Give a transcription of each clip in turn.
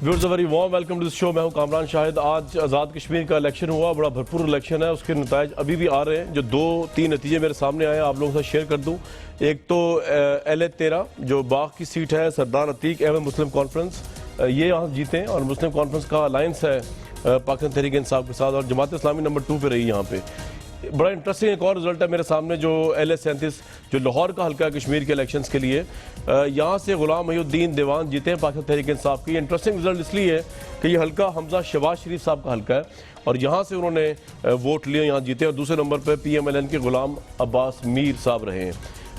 Viewers very warm welcome to this show. میں ہوں کامران شاہد. آج آزاد کشمیر کا الیکشن ہوا, بڑا بھرپور الیکشن ہے. اس کے نتائج ابھی بھی آ رہے ہیں. جو 2-3 نتیجے میرے سامنے آئے ہیں آپ لوگوں کے ساتھ شیئر کر دوں. ایک تو LA-13 جو باغ کی سیٹ ہے, سردار عتیق احمد مسلم کانفرنس, یہ یہاں جیتے ہیں اور مسلم کانفرنس کا الائنس ہے پاکستان تحریک انصاف کے ساتھ, اور جماعت اسلامی نمبر 2 پہ رہی یہاں پہ. بڑا انٹرسٹنگ ایک اور رزلٹ ہے میرے سامنے جو LA-37 جو لاہور کا حلقہ ہے کشمیر کے الیکشنز کے لیے. یہاں سے غلام محی الدین دیوان جیتے ہیں پاکستان تحریک انصاف کی. انٹرسٹنگ رزلٹ اس لیے ہے کہ یہ حلقہ حمزہ شہباز شریف صاحب کا حلقہ ہے اور یہاں سے انہوں نے ووٹ لیے, یہاں جیتے. اور دوسرے نمبر پہ PMLN کے غلام عباس میر صاحب رہے ہیں.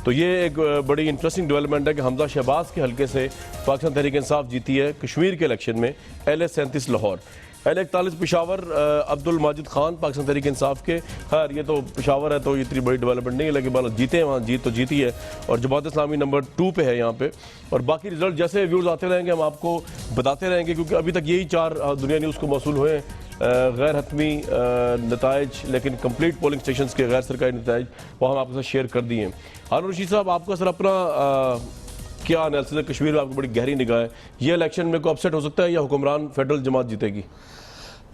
تو یہ ایک بڑی انٹرسٹنگ ڈیولپمنٹ ہے کہ حمزہ شہباز کے حلقے سے پاکستان تحریک انصاف جیتی ہے کشمیر کے الیکشن میں. LA-37 لاہور. LA-41 پشاور عبد الماجد خان پاکستان تحریک انصاف کے. خیر یہ تو پشاور ہے تو اتنی بڑی ڈیولپمنٹ نہیں ہے, لیکن بہرحال جیتے ہیں وہاں, جیت تو جیتی ہے. اور جماعت اسلامی نمبر 2 پہ ہے یہاں پہ. اور باقی رزلٹ جیسے ویورز آتے رہیں گے ہم آپ کو بتاتے رہیں گے, کیونکہ ابھی تک یہی 4 دنیا نیوز کو موصول ہوئے غیر حتمی نتائج, لیکن کمپلیٹ پولنگ سٹیشنز کے غیر سرکاری نتائج وہ ہم آپ کے ساتھ شیئر کر دیے ہیں. ہارون رشید صاحب, آپ کا سر اپنا کیا انالیسس ہے؟ کشمیر میں آپ کو بڑی گہری نگاہ ہے, یہ الیکشن میں کو اپسیٹ ہو سکتا ہے یا حکمران فیڈرل جماعت جیتے گی؟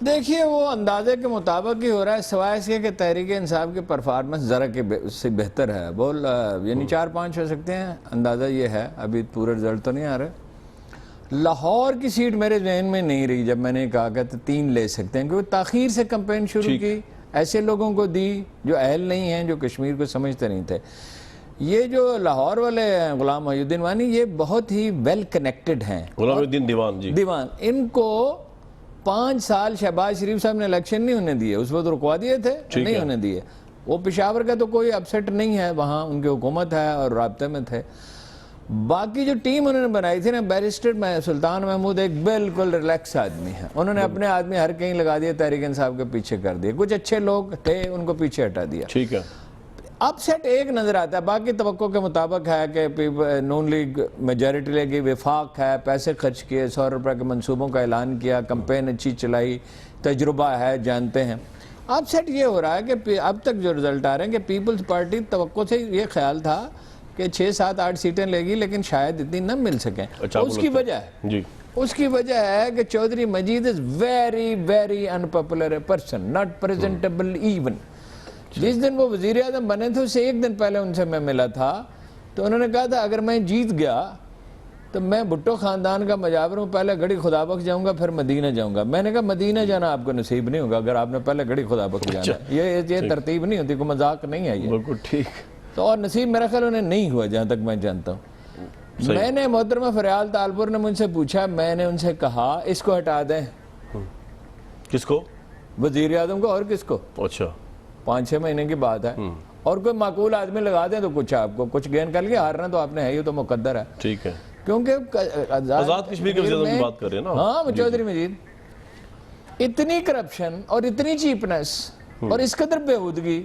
دیکھیے وہ اندازے کے مطابق ہی ہو رہا ہے, سوائے اس کے تحریک انصاف کی پرفارمنس ذرا کے سے بہتر ہے. یعنی 4-5 ہو سکتے ہیں, اندازہ یہ ہے. ابھی پورے رزلٹ تو نہیں آ رہے. لاہور کی سیٹ میرے ذہن میں نہیں رہی جب میں نے کہا کہ 3 لے سکتے ہیں, کیونکہ تاخیر سے کمپین شروع کی, ایسے لوگوں کو دی جو اہل نہیں ہیں, جو کشمیر کو سمجھتے نہیں تھے. یہ جو لاہور والے ہیں غلام محی الدین وانی, یہ بہت ہی ویل کنیکٹڈ ہیں. غلام محی الدین دیوان جی, دیوان, ان کو 5 سال شہباز شریف صاحب نے الیکشن نہیں ہونے دیے, اس وقت رکوا دیے تھے, نہیں ہونے دیے. وہ پشاور کا تو کوئی اپسیٹ نہیں ہے, وہاں ان کی حکومت ہے اور رابطے میں تھے. باقی جو ٹیم انہوں نے بنائی تھی نا, بیرسٹر سلطان محمود ایک بالکل ریلیکس آدمی ہے. انہوں نے اپنے آدمی ہر کہیں لگا دیے, تحریک انصاف کے پیچھے کر دیے. کچھ اچھے لوگ تھے ان کو پیچھے ہٹا دیا. ٹھیک ہے. اپ سیٹ ایک نظر آتا ہے, باقی توقع کے مطابق ہے کہ نون لیگ میجارٹی لے گئی, وفاق ہے, پیسے خرچ کیے, 100 روپے کے منصوبوں کا اعلان کیا, کمپین اچھی چلائی, تجربہ ہے, جانتے ہیں. اپ سیٹ یہ ہو رہا ہے کہ اب تک جو رزلٹ آ رہے ہیں کہ پیپلز پارٹی توقع سے یہ خیال تھا کہ 6-7-8 سیٹیں لے گی, لیکن شاید اتنی نہ مل سکیں. اس کی وجہ ہے اس کی وجہ ہے کہ Chaudhry Majid is very very unpopular person, not presentable even. جس دن وہ وزیر اعظم بنے تھے, اسے 1 دن پہلے ان سے میں ملا تھا, تو انہوں نے کہا تھا اگر میں جیت گیا تو میں بھٹو خاندان کا مجاور ہوں, پہلے گڑھی خدا بخش جاؤں گا پھر مدینہ جاؤں گا. میں نے کہا مدینہ جانا آپ کو نصیب نہیں ہوگا اگر آپ نے پہلے گڑھی خدا بخش جانا. یہ ترتیب نہیں ہوتی, کوئی مذاق نہیں ہے یہ. بالکل ٹھیک. تو اور نصیب میرا خیال انہیں نہیں ہوا جہاں تک میں جانتا ہوں. میں نے محترمہ فریال تالپور نے مجھ سے پوچھا, میں نے ان سے کہا اس کو ہٹا دیں. کس کو؟ وزیر اعظم کو. اور کس کو؟ اچھا 5-6 مہینے کی بات ہے. اور کوئی معقول آدمی لگا دیں تو کچھ آپ کو کچھ گین کر لیا, ہارنا تو آپ نے ہے, یہ تو مقدر ہے. ٹھیک ہے. کیونکہ آزاد کشمیر کے وزیر کی بات کر رہے ہیں نا. ہاں چودھری مجید, اتنی کرپشن اور اتنی چیپنس اور اس قدر بےہودگی.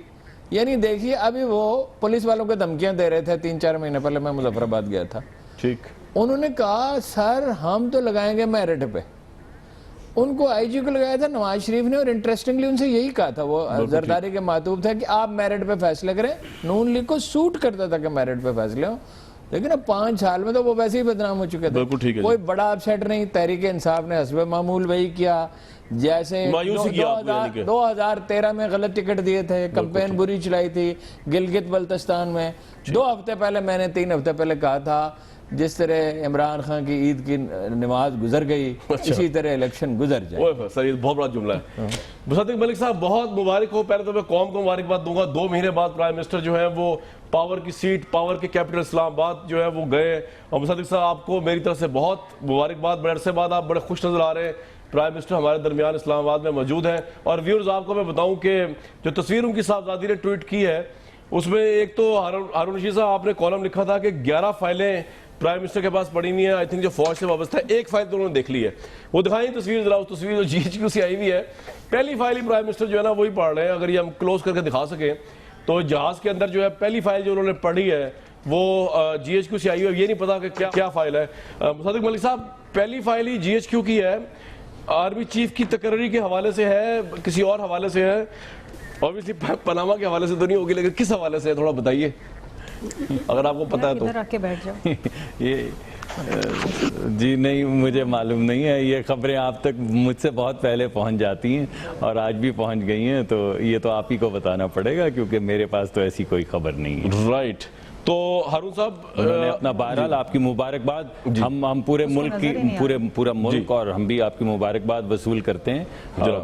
یعنی دیکھیے ابھی وہ پولیس والوں کو دھمکیاں دے رہے تھے 3-4 مہینے پہلے, میں مظفر آباد گیا تھا. ٹھیک. انہوں نے کہا سر ہم تو لگائیں گے میرٹ پہ. ان کو IG کو لگایا تھا نواز شریف نے, اور انٹرسٹنگلی ان سے یہی کہا تھا, وہ زرداری کے ماتوب تھا کہ آپ میرٹ پہ فیصلے کریں. نون لیگ کو سوٹ کرتا تھا کہ میرٹ پہ فیصلے ہوں, لیکن اب 5 سال میں تو وہ ویسے ہی بدنام ہو چکے تھے. کوئی بڑا اپسیٹ نہیں. تحریک انصاف نے حسب معمول وہی کیا جیسے 2013 میں غلط ٹکٹ دیے تھے, کمپین بری چلائی تھی گلگت بلتستان میں. 2 ہفتے پہلے میں نے 3 ہفتے پہلے کہا تھا جس طرح عمران خان کی عید کی نماز گزر گئی, اسی طرح الیکشن گزر جائے. سر یہ بہت بڑا جملہ ہے. مصدق ملک صاحب بہت مبارک ہو. پہلے تو میں قوم کو مبارکباد دوں گا, 2 مہینے بعد پرائم منسٹر جو ہے وہ پاور کی سیٹ, پاور کے کیپٹل اسلام آباد جو ہے وہ گئے. اور مصدق صاحب آپ کو میری طرف سے بہت مبارکباد. بڑے عرصے بعد آپ بڑے خوش نظر آ رہے ہیں. پرائم منسٹر ہمارے درمیان اسلام آباد میں موجود ہیں. اور ویورز آپ کو میں بتاؤں کہ جو تصویر ان کی صاحبزادی نے ٹویٹ کی ہے, اس میں ایک تو ہارون رشید صاحب آپ نے کالم لکھا تھا کہ 11 فائلیں پرائم منسٹر کے پاس پڑی ہوئی ہیں, آئی تھنک جو فوج سے وابستہ ہے. 1 فائل تو انہوں نے دیکھ لی ہے. وہ دکھائیں تصویر ذرا, اس تصویر جو GHQ سے آئی ہوئی ہے. پہلی فائل ہی پرائم منسٹر جو ہے نا وہی پڑھ رہے ہیں. اگر یہ ہم کلوز کر کے دکھا سکیں تو جہاز کے اندر جو ہے پہلی فائل جو انہوں نے پڑھی ہے وہ GHQ سے آئی ہوئی ہے. یہ نہیں پتا کہ کیا فائل ہے. مصدق ملک صاحب پہلی فائل ہی GHQ کی ہے, آرمی چیف کی تقرری کے حوالے سے ہے, کسی اور حوالے سے ہے, اوبیسلی پاناما کے حوالے سے تو نہیں ہوگی, لیکن کس حوالے سے ہے تھوڑا بتائیے اگر آپ کو پتا ہے تو. ادھر آ کے بیٹھ جاؤ. یہ جی نہیں، مجھے معلوم نہیں ہے، یہ خبریں آپ تک مجھ سے بہت پہلے پہنچ جاتی ہیں اور آج بھی پہنچ گئی ہیں، تو یہ تو آپ ہی کو بتانا پڑے گا کیونکہ میرے پاس تو ایسی کوئی خبر نہیں ہے۔ رائٹ، تو ہارون صاحب انہوں نے اپنا بہرحال آپ کی مبارکباد، ہم پورے ملک کی پورا ملک اور ہم بھی آپ کی مبارکباد وصول کرتے ہیں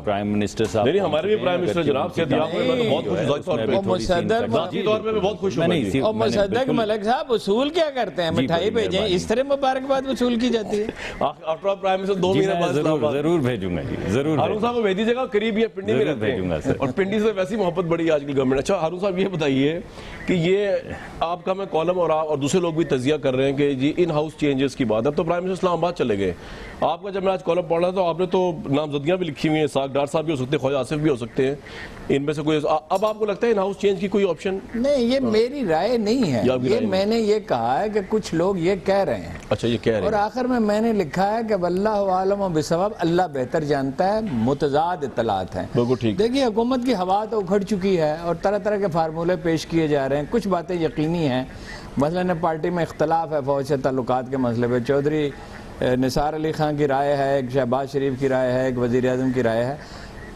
پرائم منسٹر صاحب۔ نہیں، ہمارے بھی پرائم منسٹر جناب سے بہت خوش ذاتی طور پہ میں بہت خوش ہوں۔ اور مصدق ملک صاحب وصول کیا کرتے ہیں؟ مٹھائی بھیجیں، اس طرح مبارکباد وصول کی جاتی ہے؟ آفٹر آل پرائم منسٹر 2 مہینے بعد ضرور بھیجوں گا جی، ضرور ہارون صاحب کو بھیج دیجیے گا، قریب یہ پنڈی میں رہتے ہیں اور پنڈی سے ویسی محبت بڑی آج کی گورنمنٹ۔ اچھا ہارون صاحب یہ بتائیے کہ یہ آپ کا میں کالم اور دوسرے لوگ بھی تجزیہ کر رہے ہیں کہ جی ان ہاؤس چینجز کی بات، اب تو پرائم منسٹر اسلام آباد چلے گئے، آپ کا جب میں آج کالم پڑھ رہا تھا تو آپ نے تو نامزدگیاں بھی لکھی ہوئی ہیں، ساکھ ڈار صاحب بھی ہو سکتے ہیں، خواجہ آصف بھی ہو سکتے ہیں، ان میں سے کوئی اب آپ کو لگتا ہے ان ہاؤس چینج کی کوئی آپشن؟ نہیں، یہ میری رائے نہیں ہے، یہ میں نے یہ کہا ہے کہ کچھ لوگ یہ کہہ رہے ہیں۔ اچھا یہ کہہ رہے ہیں، اور آخر میں نے لکھا ہے کہ واللہ عالم و بصواب، اللہ بہتر جانتا ہے، متضاد اطلاعات ہیں۔ بالکل ٹھیک۔ دیکھیے حکومت کی ہوا تو اکھڑ چکی ہے اور طرح طرح کے فارمولے پیش کیے جا رہے ہیں، کچھ باتیں یقینی ہیں، مثلا پارٹی میں اختلاف ہے فوج سے تعلقات کے مسئلے پہ، چودھری نثار علی خان کی رائے ہے، ایک شہباز شریف کی رائے ہے، ایک وزیر اعظم کی رائے ہے،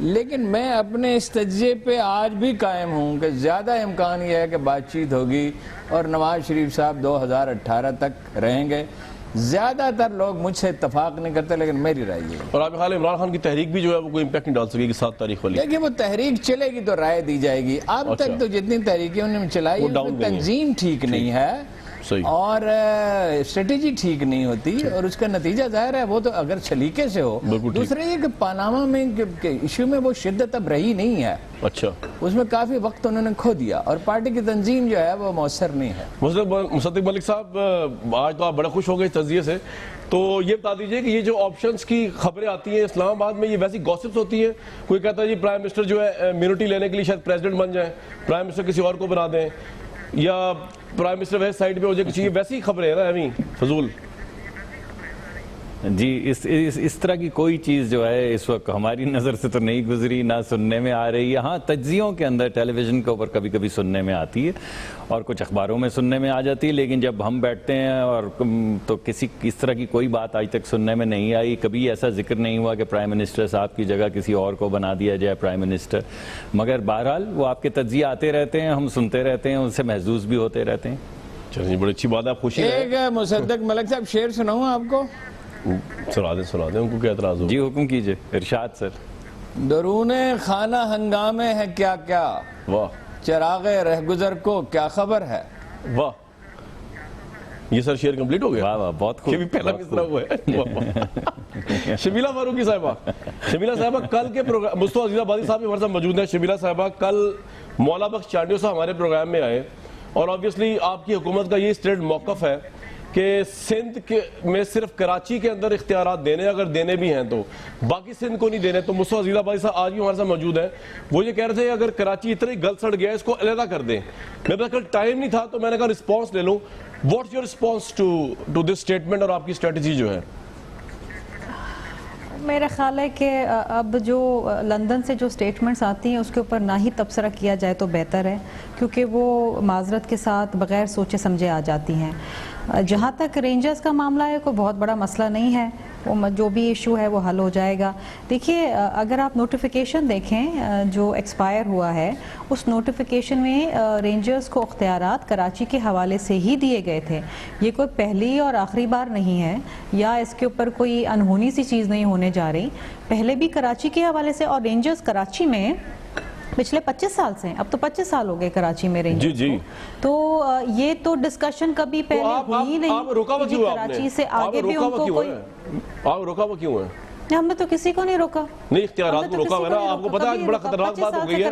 لیکن میں اپنے اس تجزیے پہ آج بھی قائم ہوں کہ زیادہ امکان یہ ہے کہ بات چیت ہوگی اور نواز شریف صاحب 2018 تک رہیں گے۔ زیادہ تر لوگ مجھ سے اتفاق نہیں کرتے، لیکن میری رائے یہ ہے۔ اور آپ خیال عمران خان کی تحریک بھی جو ہے وہ کوئی امپیکٹ نہیں ڈال سکے گی 7 تاریخ والی؟ دیکھیے وہ تحریک چلے گی تو رائے دی جائے گی، اب تک تو جتنی تحریکیں انہوں نے چلائی تنظیم ٹھیک نہیں ہے اور اسٹریٹجی ٹھیک نہیں ہوتی، اور اس کا نتیجہ ظاہر ہے وہ تو اگر سلیقے سے ہو۔ دوسرے یہ کہ پاناما میں ایشو میں وہ شدت اب رہی نہیں ہے، اچھا اس میں کافی وقت انہوں نے کھو دیا اور پارٹی کی تنظیم جو ہے وہ مؤثر نہیں ہے۔ مصدق ملک صاحب آج تو آپ بڑے خوش ہو گئے اس تجزیے سے، تو یہ بتا دیجئے کہ یہ جو آپشنز کی خبریں آتی ہیں اسلام آباد میں، یہ ویسی گوسپس ہوتی ہیں؟ کوئی کہتا ہے جی پرائم منسٹر جو ہے امیونٹی لینے کے لیے شاید پریزیڈنٹ بن جائیں، پرائم منسٹر کسی اور کو بنا دیں، یا پرائم منسٹر ویسٹ سائڈ پہ ہو جائے کسی، ویسی خبریں ہیں نا ایویں فضول؟ جی اس طرح کی کوئی چیز جو ہے اس وقت ہماری نظر سے تو نہیں گزری، نہ سننے میں آ رہی ہے۔ ہاں تجزیوں کے اندر ٹیلی ویژن کے اوپر کبھی کبھی سننے میں آتی ہے اور کچھ اخباروں میں سننے میں آ جاتی ہے، لیکن جب ہم بیٹھتے ہیں اور تو کسی اس طرح کی کوئی بات آج تک سننے میں نہیں آئی، کبھی ایسا ذکر نہیں ہوا کہ پرائم منسٹر صاحب کی جگہ کسی اور کو بنا دیا جائے پرائم منسٹر، مگر بہرحال وہ آپ کے تجزیے آتے رہتے ہیں، ہم سنتے رہتے ہیں، ان سے محظوظ بھی ہوتے رہتے ہیں۔ چلیے بڑی اچھی بات ہے، آپ خوشی ایک مصدق ملک صاحب شعر سناؤں آپ کو؟ سنا دیں، ان کو کیا اعتراض ہو؟ جی حکم کیجئے، ارشاد سر۔ درون خانہ ہنگامے ہے کیا کیا، واہ چراغ رہگزر کو کیا خبر ہے۔ واہ، یہ سر شعر کمپلیٹ ہو گیا؟ واہ واہ، بہت خوب، یہ بھی پہلا مصرع ہوا ہے۔ شبیلہ فاروقی صاحبہ کل کے پروگرام، مصطفیٰ عزیز آبادی صاحب ہمارے ساتھ موجود ہیں۔ شبیلہ صاحبہ کل مولا بخش چانڈیو صاحب ہمارے پروگرام میں آئے اور آبویسلی آپ کی حکومت کا یہ اسٹیٹ موقف ہے کہ سندھ میں صرف کراچی کے اندر اختیارات دینے، اگر دینے بھی ہیں تو باقی سندھ کو نہیں دینے۔ تو مصطفیٰ عزیز آبادی صاحب آج بھی ہمارے ساتھ موجود ہیں، وہ یہ کہہ رہے تھے اگر کراچی اتنا ہی گل سڑ گیا اس کو علیحدہ کر دیں۔ میرے پاس کل ٹائم نہیں تھا تو میں نے کہا رسپانس لے لوں۔ What's your response to this statement اور آپ کی اسٹریٹجی جو ہے؟ میرا خیال ہے کہ اب جو لندن سے جو سٹیٹمنٹس آتی ہیں اس کے اوپر نہ ہی تبصرہ کیا جائے تو بہتر ہے، کیونکہ وہ معذرت کے ساتھ بغیر سوچے سمجھے آ جاتی ہیں۔ جہاں تک رینجرز کا معاملہ ہے کوئی بہت بڑا مسئلہ نہیں ہے، وہ جو بھی ایشو ہے وہ حل ہو جائے گا۔ دیکھیے اگر آپ نوٹیفیکیشن دیکھیں جو ایکسپائر ہوا ہے، اس نوٹیفیکیشن میں رینجرز کو اختیارات کراچی کے حوالے سے ہی دیے گئے تھے۔ یہ کوئی پہلی اور آخری بار نہیں ہے یا اس کے اوپر کوئی انہونی سی چیز نہیں ہونے جا رہی، پہلے بھی کراچی کے حوالے سے، اور رینجرز کراچی میں پچھلے 25 سال سے، اب تو 25 سال ہو گئے کراچی میں رینجرز جی تو یہ تو ڈسکشن کبھی پہلے ہوئی نہیں کہ کراچی سے آگے بھی ان کو کوئی، آپ روکا ہوا کیوں ہے؟ ہم نے تو کسی کو نہیں روکا، نہیں اختیارات کو روکا ہوا ہے نا۔ آپ کو پتا ہے آج بڑا خطرناک بات ہو گئی ہے،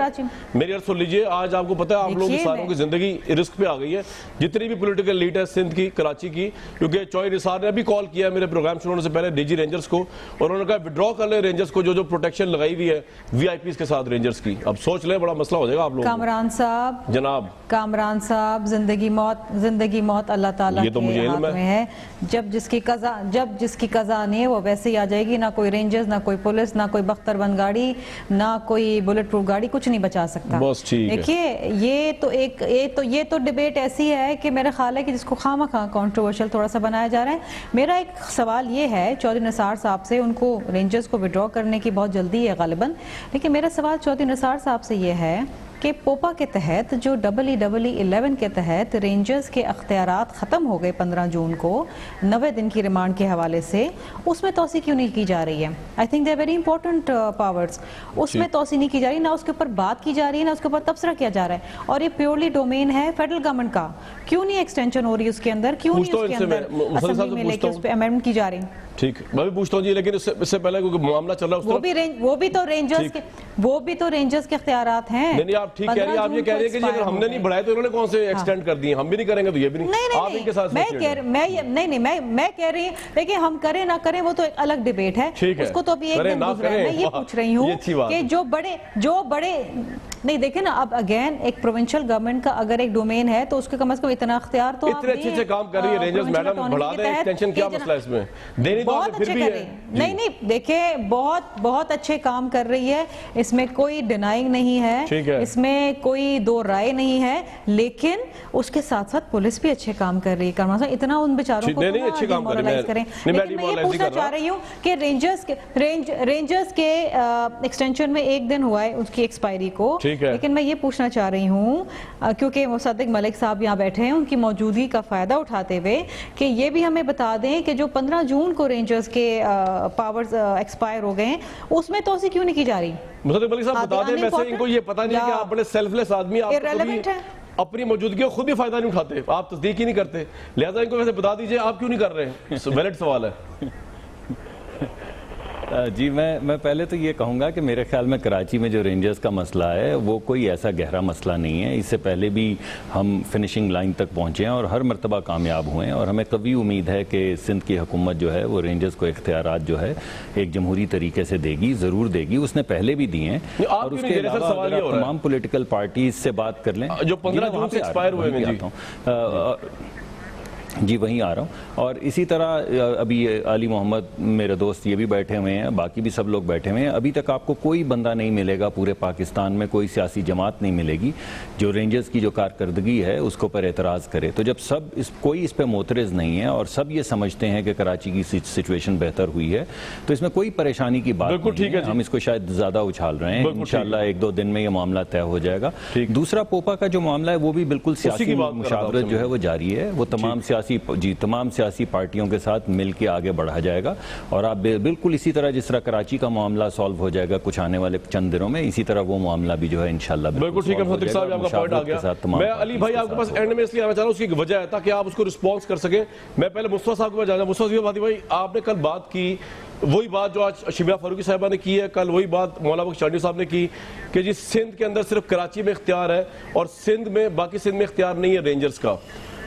میری عرض سن لیجئے، آج آپ کو پتا ہے آپ لوگوں ساروں کی زندگی رسک پہ آ گئی ہے، جتنی بھی پولیٹیکل لیڈ ہے سندھ کی، کراچی کی، کیونکہ چوئی نثار نے ابھی کال کیا میرے پروگرام شروع ہونے سے پہلے ڈی جی رینجرز کو، اور انہوں نے کہا وڈرا کر لیں رینجرز کو، جو پروٹیکشن لگائی ہوئی ہے وی آئی پیز کے ساتھ رینجرز کی۔ اب سوچ لیں، بڑا مسئلہ ہو جائے گا آپ لوگوں کو۔ کامران صاحب زندگی موت اللہ تعالیٰ کے ہاتھ میں ہے، جب جس کی قضا نہیں ہے وہ ویسے ہی آ جائے گی، نہ کوئی کوئی رینجرز، نہ کوئی پولیس، نہ کوئی بختر بند گاڑی، نہ کوئی بلٹ پروف گاڑی کچھ نہیں بچا سکتا. بس ٹھیک ہے. دیکھیے یہ تو ڈبیٹ ایسی ہے کہ میرا خیال ہے کہ جس کو خواہ کنٹروورشل تھوڑا سا بنایا جا رہا ہے. میرا ایک سوال یہ ہے چودھری نثار صاحب سے، ان کو رینجرز کو وڈرا کرنے کی بہت جلدی ہے غالباً، لیکن میرا سوال چودھری نثار صاحب سے یہ ہے کہ پوپا کے تحت جو EE11 کے تحت رینجرز کے اختیارات ختم ہو گئے 15 جون کو 90 دن کی ریمانڈ کے حوالے سے، اس میں توسیع کیوں نہیں کی جا رہی ہے؟ I think they are very important powers. اس میں توسیع نہیں کی جا رہی، نہ اس کے اوپر بات کی جا رہی ہے، نہ اس کے اوپر تبصرہ کیا جا رہا ہے، اور یہ پیورلی ڈومین ہے فیڈرل گورنمنٹ کا. کیوں نہیں ایکسٹینشن ہو رہی اس کے اندر؟ کیوں نہیں اس کے اندر اسمبلی میں لے کے اس پہ امینڈمنٹ کی جا رہی؟ ٹھیک، میں بھی پوچھتا ہوں جی، لیکن اس سے پہلے کوئی معاملہ چل رہا ہے وہ بھی تو رینجرز کے اختیارات ہیں. نہیں آپ ٹھیک کہہ رہی ہیں، آپ یہ کہہ رہی ہیں کہ اگر ہم نے نہیں بڑھائے تو انہوں نے کون سے ایکسٹینڈ کر دیے، ہم بھی نہیں کریں گے تو یہ بھی نہیں. آپ ان کے ساتھ میں کہہ رہی ہوں دیکھیں ہم کریں نہ کریں وہ تو ایک الگ ڈیبیٹ ہے، اس کو تو ابھی ایک دن گزرا ہے. میں یہ پوچھ رہی ہوں کہ جو بڑے نہیں دیکھیں نا، اب اگین ایک پروونشل گورنمنٹ کا اگر ایک ڈومین ہے تو اس کے کم از کم اتنا اختیار تو اتنے اچھے سے کام کر رہی ہے رینجرز میڈم، بڑھا دیں ایکسٹینشن، کیا مسئلہ ہے اس میں؟ دینی تو آپ نے پھر بھی ہے. نہیں دیکھیں بہت اچھے کام کر رہی ہے، اس میں کوئی ڈینائنگ نہیں ہے، اس میں کوئی دو رائے نہیں ہے، لیکن اس کے ساتھ ساتھ پولیس بھی اچھے کام کر رہی ہے. اتنا ان بیچاروں کو ڈیمورلائز کریں. لیکن میں یہ پوچھنا چاہ رہی ہوں کہ رینجرز کے ایکسٹینشن میں ایک دن ہوا ہے اس کی ایکسپائری کو، لیکن میں یہ پوچھنا چاہ رہی ہوں کیونکہ مصدق ملک صاحب یہاں بیٹھے ہیں، ان کی موجودگی کا فائدہ اٹھاتے ہوئے کہ یہ بھی ہمیں بتا دیں کہ جو 15 جون کو رینجرز کے پاورز ایکسپائر ہو گئے ہیں اس میں توسیع کیوں نہیں کی جا رہی؟ مصدق ملک صاحب بتا دیں، ویسے ان کو یہ پتہ نہیں کہ آپ بڑے سیلف لیس آدمی، آپ اپنی موجودگی کو خود بھی فائدہ نہیں اٹھاتے، آپ تصدیق ہی نہیں کرتے، لہٰذا ان کو ویسے بتا دیجئے آپ کیوں نہیں کر رہے ہیں؟ ویلڈ سوال ہے. جی میں پہلے تو یہ کہوں گا کہ میرے خیال میں کراچی میں جو رینجرز کا مسئلہ ہے وہ کوئی ایسا گہرا مسئلہ نہیں ہے. اس سے پہلے بھی ہم فنشنگ لائن تک پہنچے ہیں اور ہر مرتبہ کامیاب ہوئے ہیں، اور ہمیں قوی امید ہے کہ سندھ کی حکومت جو ہے وہ رینجرز کو اختیارات جو ہے ایک جمہوری طریقے سے دے گی، ضرور دے گی. اس نے پہلے بھی دیے ہیں، اور اس کے علاوہ اگر آپ تمام پولیٹیکل پارٹیز سے بات کر لیں جو 15 جون سے ایکسپائر ہوئے ہیں جی وہیں آ رہا ہوں. اور اسی طرح ابھی علی محمد میرے دوست یہ بھی بیٹھے ہوئے ہیں، باقی بھی سب لوگ بیٹھے ہوئے ہیں. ابھی تک آپ کو کوئی بندہ نہیں ملے گا پورے پاکستان میں، کوئی سیاسی جماعت نہیں ملے گی جو رینجرز کی جو کارکردگی ہے اس کو پر اعتراض کرے. تو جب کوئی اس پہ معترض نہیں ہے اور سب یہ سمجھتے ہیں کہ کراچی کی سچویشن بہتر ہوئی ہے، تو اس میں کوئی پریشانی کی بات نہیں ہے. ہم اس کو شاید زیادہ اچھال رہے ہیں، انشاءاللہ 1-2 دن میں یہ معاملہ طے ہو جائے گا. دوسرا پوپا کا جو معاملہ ہے وہ بھی بالکل سیاسی مشاورت جو ہے وہ جاری ہے، وہ تمام سیاسی پارٹیوں کے ساتھ مل کے آگے بڑھا جائے گا. اور آپ بالکل اسی طرح جس طرح کراچی کا معاملہ سالو ہو جائے گا کچھ آنے والے چند دنوں میں، اسی طرح وہ معاملہ بھی جو ہے انشاءاللہ بالکل ٹھیک ہے. مصدق صاحب آپ کا پوائنٹ آ گیا. میں علی بھائی آپ کے پاس اینڈ میں اس لیے آنا چاہ رہا ہوں، اس کی ایک وجہ ہے تاکہ آپ اس کو رسپانس کر سکیں. میں پہلے مصطفیٰ صاحب کو جانا. مصطفیٰ بھائی آپ نے کل بات کی، وہی بات جو آج شبیہ فاروقی صاحبہ نے کی ہے، کل وہی بات مولانا بخش چانڈی صاحب نے کی کہ جی سندھ کے اندر صرف کراچی میں اختیار ہے اور باقی سندھ میں اختیار نہیں ہے رینجرز کا.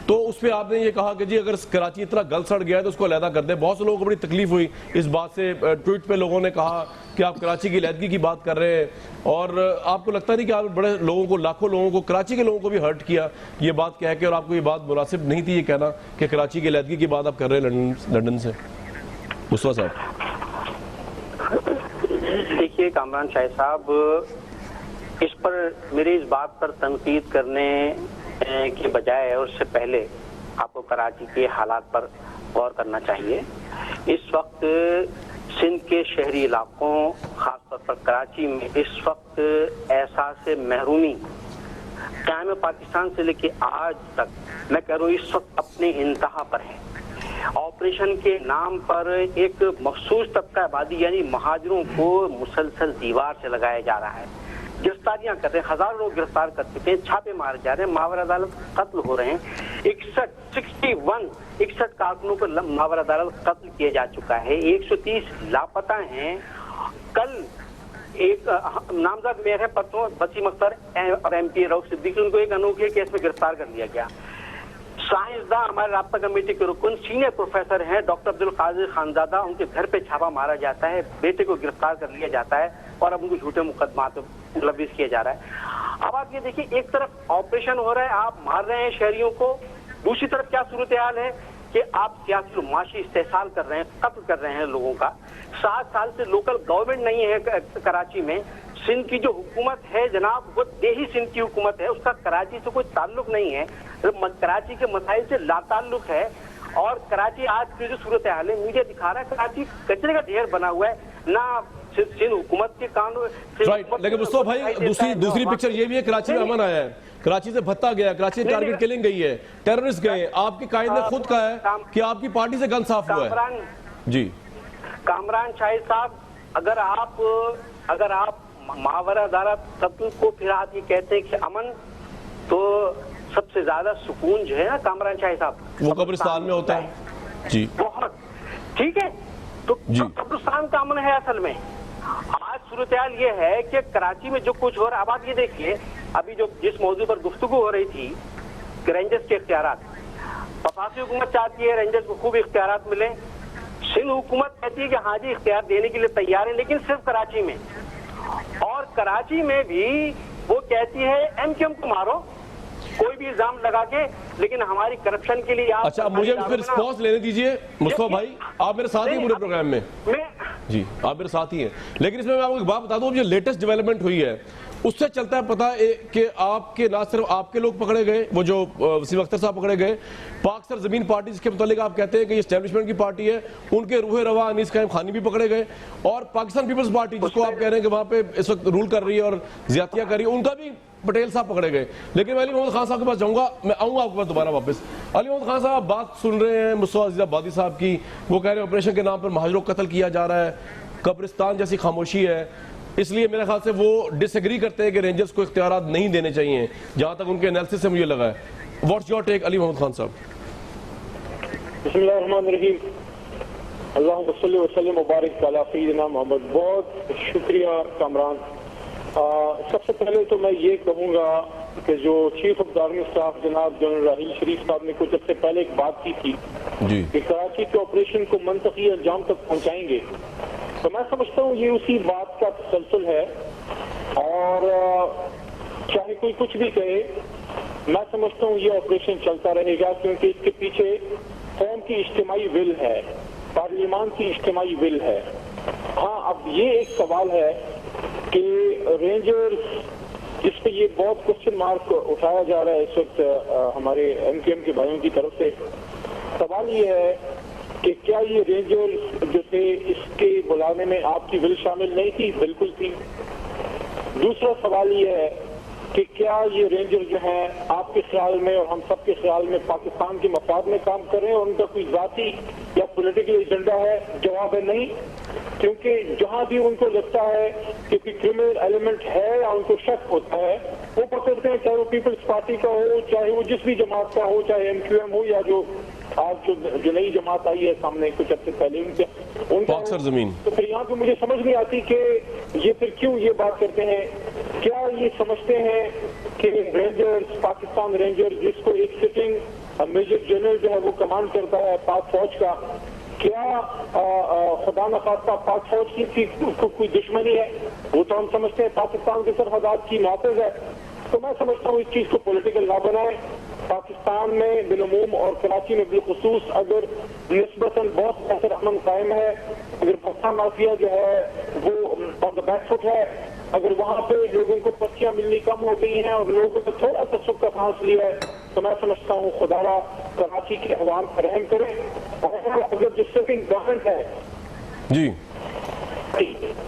تو اس پہ آپ نے یہ کہا کہ جی اگر کراچی اتنا گل سڑ گیا ہے تو اس کو علیحدہ کر دیں. بہت سے لوگوں کو بڑی تکلیف ہوئی اس بات سے، ٹویٹ پہ لوگوں نے کہا کہ آپ کراچی کی علیحدگی کی بات کر رہے ہیں، اور آپ کو لگتا نہیں کہ آپ بڑے لوگوں کو، لاکھوں لوگوں کو، کراچی کے لوگوں کو بھی ہرٹ کیا یہ بات کہہ کے، اور آپ کو یہ بات مناسب نہیں تھی یہ کہنا کہ کراچی کی علیحدگی کی بات آپ کر رہے ہیں لندن سے؟ مصطفیٰ صاحب دیکھیے کامران شاہ صاحب، اس پر میری اس بات پر تنقید کرنے کے بجائے اور اس سے پہلے آپ کو کراچی کے حالات پر غور کرنا چاہیے. اس وقت سندھ کے شہری علاقوں خاص طور پر کراچی میں اس وقت احساس محرومی قیام پاکستان سے لے کے آج تک میں کہہ رہا ہوں اس وقت اپنے انتہا پر ہے. آپریشن کے نام پر ایک مخصوص طبقہ آبادی یعنی مہاجروں کو مسلسل دیوار سے لگایا جا رہا ہے، گرفتاریاں کر رہے ہیں، ہزاروں لوگ گرفتار کر چکے ہیں، چھاپے مارے جا رہے ہیں، ماورا عدالت قتل ہو رہے ہیں. 61 کارکنوں کو ماورا عدالت قتل کیا جا چکا ہے، 130 لاپتہ ہیں. کل ایک نامزد میئر ہے پرسوں وسیم اختر اور MP رؤف صدیقی، ان کو ایک انوکھے کیس میں گرفتار کر لیا گیا. سائنسداں ہمارے رابطہ کمیٹی کے رکن سینئر پروفیسر ہیں ڈاکٹر عبدالقادر خانزادہ، ان کے گھر پہ چھاپا مارا جاتا ہے، بیٹے کو گرفتار کر لیا جاتا ہے اور اب ان کو جھوٹے مقدمات ملوث کیا جا رہا ہے. اب آپ یہ دیکھیے ایک طرف آپریشن ہو رہا ہے، آپ مار رہے ہیں شہریوں کو، دوسری طرف کیا صورتحال ہے کہ آپ سیاسی اور معاشی استحصال کر رہے ہیں, قتل کر رہے ہیں لوگوں کا. 7 سال سے لوکل گورنمنٹ نہیں ہے کراچی میں. سندھ کی جو حکومت ہے جناب وہ دیہی سندھ کی حکومت ہے, اس کا کراچی سے کوئی تعلق نہیں ہے, کراچی کے مسائل سے لا تعلق ہے. اور کراچی آج کی جو صورتحال ہے میڈیا دکھا رہا ہے کراچی کچرے کا ڈھیر بنا ہوا ہے. نہ سندھ حکومت کے قانون, لیکن مصطفیٰ بھائی دوسری پکچر یہ بھی ہے, کراچی میں امن آیا ہے, کراچی سے بھتا گیا, کراچی میں ٹارگٹ کلنگ گئی ہے, ٹیررسٹ گئے. آپ کے قائد نے خود کہا ہے کہ آپ کی پارٹی سے گن صاف ہوا ہے. جی کامران شاہد صاحب, اگر آپ ماورا عدالت قتل کو پھر آپ یہ کہتے ہیں کہ امن, تو سب سے زیادہ سکون جو ہے نا کامران شاہد صاحب وہ قبرستان میں ہوتا ہے. جی بہت ٹھیک ہے, تو قبرستان کا امن ہے اصل میں. آج صورتحال یہ ہے کہ کراچی میں جو کچھ ہو رہا ہے, اب آپ یہ دیکھیے ابھی جو جس موضوع پر گفتگو ہو رہی تھی رینجرز کے اختیارات, وفاقی حکومت چاہتی ہے رینجرز کو خوب اختیارات ملیں, سندھ حکومت کہتی ہے کہ ہاں جی اختیار دینے کے لیے تیار ہے, لیکن صرف کراچی میں. اور کراچی میں بھی وہ کہتی ہے ایم کیو ایم کو مارو کوئی بھی الزام لگا کے, لیکن ہماری کرپشن کے لیے آپ. اچھا مجھے پھر رسپانس لینے دیجئے مصطفیٰ بھائی, آپ میرے ساتھ ہی پورے پروگرام میں. جی آپ میرے ساتھ ہی ہیں, لیکن اس میں آپ کو ایک بات بتا دوں, جو لیٹسٹ ڈیولپمنٹ ہوئی ہے اس سے چلتا ہے پتہ کہ آپ کے نہ صرف آپ کے لوگ پکڑے گئے, وہ جو وسیم اختر صاحب پکڑے گئے, پاک سر زمین پارٹی جس کے متعلق آپ کہتے ہیں کہ یہ اسٹیبلشمنٹ کی پارٹی ہے, ان کے روح روا انیس قائم خانی بھی پکڑے گئے, اور پاکستان پیپلز پارٹی جس کو آپ کہہ رہے ہیں کہ وہاں پہ اس وقت رول کر رہی ہے اور زیادتیاں کر رہی ہے, ان کا بھی پٹیل صاحب پکڑے گئے. لیکن میں علی محمد خان صاحب کے پاس جاؤں گا, میں آؤں گا آپ کے پاس دوبارہ واپس. علی محمد خان صاحب بات سن رہے ہیں مصطفیٰ عزیز آبادی صاحب کی, وہ کہہ رہے ہیں آپریشن کے نام پر مہاجروں کو قتل کیا جا رہا ہے, قبرستان جیسی خاموشی ہے, اس لیے میرے خیال سے وہ ڈس ایگری کرتے ہیں کہ رینجرز کو اختیارات نہیں دینے چاہیے, جہاں تک ان کے انالیسس سے مجھے لگا ہے. واٹس یور ٹیک علی محمد خان صاحب؟ بسم اللہ الرحمن الرحیم, اللہم صلی وسلم مبارک علی سیدنا محمد. بہت شکریہ کامران. سب سے پہلے تو میں یہ کہوں گا کہ جو چیف آف آرمی اسٹاف جناب جنرل راحیل شریف صاحب نے کچھ عرصے پہلے ایک بات کی تھی کہ کراچی کے آپریشن کو منطقی انجام تک پہنچائیں گے, تو میں سمجھتا ہوں یہ اسی بات کا تسلسل ہے. اور چاہے کوئی کچھ بھی کہے, میں سمجھتا ہوں یہ آپریشن چلتا رہے گا, کیونکہ اس کے پیچھے قوم کی اجتماعی ول ہے, پارلیمان کی اجتماعی ول ہے. ہاں اب یہ ایک سوال ہے کہ رینجرز, جس پہ یہ بہت کوشچن مارک اٹھایا جا رہا ہے اس وقت ہمارے ایم کیو ایم کے بھائیوں کی طرف سے, سوال یہ ہے کہ کیا یہ رینجرز جو تھے اس کے بلانے میں آپ کی ول شامل نہیں تھی؟ بالکل تھی. دوسرا سوال یہ ہے کہ کیا یہ رینجر جو ہیں آپ کے خیال میں اور ہم سب کے خیال میں پاکستان کے مفاد میں کام کر رہے ہیں اور ان کا کوئی ذاتی یا پولیٹیکل ایجنڈا ہے؟ جواب ہے نہیں, کیونکہ جہاں بھی ان کو لگتا ہے کہ کوئی کرمنل ایلیمنٹ ہے یا ان کو شک ہوتا ہے وہ پکڑتے ہیں, چاہے وہ پیپلز پارٹی کا ہو, چاہے وہ جس بھی جماعت کا ہو, چاہے ایم کیو ایم ہو یا جو آج جو نئی جماعت آئی ہے سامنے کچھ عرصے پہلے ان کا زمین. تو پھر یہاں پہ مجھے سمجھ نہیں آتی کہ یہ پھر کیوں یہ بات کرتے ہیں. کیا یہ سمجھتے ہیں کہ رینجرز, پاکستان رینجر جس کو ایک سٹنگ میجر جنرل جو ہے وہ کمانڈ کرتا ہے پاک فوج کا, کیا خدا نخواستہ پاک فوج کی کوئی دشمنی ہے؟ وہ تو ہم سمجھتے ہیں پاکستان کے سرحدات کی نافذ ہے. تو میں سمجھتا ہوں اس چیز کو پولیٹیکل نہ بنائے. پاکستان میں بالعموم اور کراچی میں بالخصوص اگر نسبتاً بہت بہتر امن قائم ہے, اگر بھٹا مافیا جو ہے وہ آن دا بیک فٹ ہے, اگر وہاں پہ لوگوں کو پرچیاں ملنی کم ہو گئی ہیں اور لوگوں کو تھوڑا سا سکھ کا سانس لیا ہے, تو میں سمجھتا ہوں خدا را کراچی کے عوام پر رحم کرے. اور اگر جو سٹنگ گورنمنٹ ہے جی,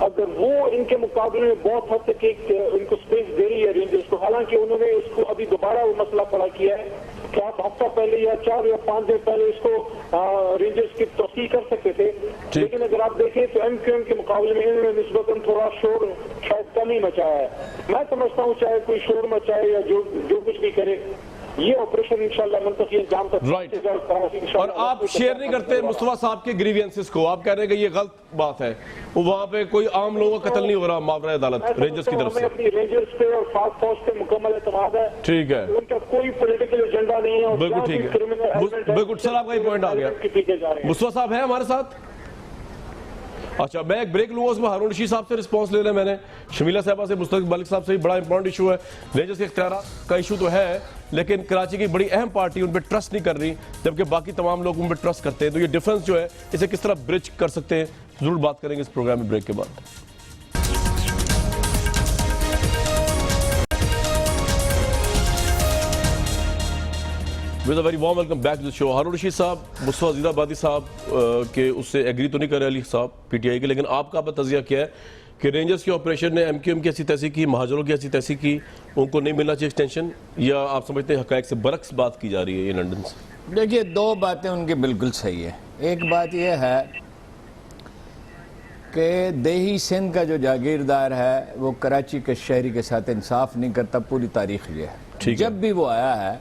اگر وہ ان کے مقابلے میں بہت حد تک ان کو سپیس دے رہی ہے رینجرز کو, حالانکہ انہوں نے اس کو ابھی دوبارہ وہ مسئلہ کھڑا کیا ہے کہ آپ ہفتہ پہلے یا 4 یا 5 دن پہلے اس کو رینجرز کی توسیع کر سکتے تھے, لیکن اگر آپ دیکھیں تو ایم کیو ایم کے مقابلے میں انہوں نے نسبتاً تھوڑا شور شاید کم ہی مچایا ہے. میں سمجھتا ہوں چاہے کوئی شور مچائے یا جو کچھ بھی کرے, یہ آپریشن انشاءاللہ منطقی انجام تک رائٹ. اور آپ شیئر نہیں کرتے مصطفیٰ صاحب کے گریوینسز کو, آپ کہہ رہے ہیں کہ یہ غلط بات ہے, وہاں پہ کوئی عام لوگوں کا قتل نہیں ہو رہا ماورا عدالت رینجرز کی طرف سے. اپنی رینجرز پہ اور پاک فوج پہ مکمل اعتماد ہے. ٹھیک ہے, ان کا کوئی پولیٹیکل ایجنڈا نہیں ہے. بالکل ٹھیک ہے, بالکل سر آپ کا یہ پوائنٹ آ گیا. مصطفیٰ صاحب ہے ہمارے ساتھ؟ اچھا میں ایک بریک لوں گا, اس میں ہارون رشید صاحب سے رسپانس لے رہے ہیں میں نے, شمیلہ صاحبہ سے, مستقبل ملک صاحب سے. بڑا امپورٹنٹ ایشو ہے, رینجرز کے اختیارات کا ایشو تو ہے, لیکن کراچی کی بڑی اہم پارٹی ان پہ ٹرسٹ نہیں کر رہی, جبکہ باقی تمام لوگ ان پہ ٹرسٹ کرتے ہیں. تو یہ ڈفرنس جو ہے اسے کس طرح برج کر سکتے ہیں, ضرور بات کریں گے اس پروگرام میں بریک کے بعد. Very warm welcome back to the show. Haroon Rashid sahib, Mustafa عزیز آبادی صاحب کے اس سے ایگری تو نہیں کر رہے علی صاحب پی ٹی آئی کے, لیکن آپ کا تجزیہ کیا ہے کہ رینجرز کے آپریشن نے ایم کیو ایم کی ایسی تیسی کی, مہاجروں کی ایسی تیسی کی, ان کو نہیں ملنا چاہیے ایکسٹینشن, یا آپ سمجھتے ہیں حقائق سے برعکس بات کی جا رہی ہے یہ لنڈن سے؟ دیکھیے دو باتیں ان کی بالکل صحیح ہیں. ایک بات یہ ہے کہ دیہی سندھ کا جو جاگیردار ہے وہ کراچی کے شہری کے ساتھ انصاف نہیں کرتا, پوری تاریخ یہ ہے. جب بھی وہ آیا ہے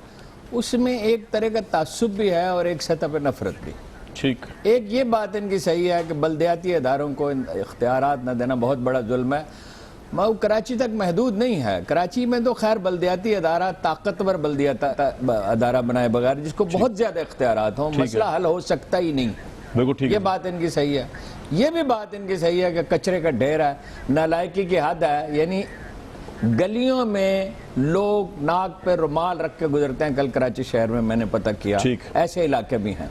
اس میں ایک طرح کا تعصب بھی ہے اور ایک سطح پہ نفرت بھی. ٹھیک. ایک یہ بات ان کی صحیح ہے کہ بلدیاتی اداروں کو اختیارات نہ دینا بہت بڑا ظلم ہے. وہ کراچی تک محدود نہیں ہے, کراچی میں تو خیر بلدیاتی ادارہ طاقتور بلدیاتی ادارہ بنائے بغیر جس کو بہت زیادہ اختیارات ہوں مسئلہ حل ہو سکتا ہی نہیں. بالکل ٹھیک. یہ بات ان کی صحیح ہے. یہ بھی بات ان کی صحیح ہے کہ کچرے کا ڈھیر ہے, نالائکی کی حد ہے, یعنی گلیوں میں لوگ ناک پہ رومال رکھ کے گزرتے ہیں. کل کراچی شہر میں نے پتہ کیا ایسے علاقے بھی ہیں.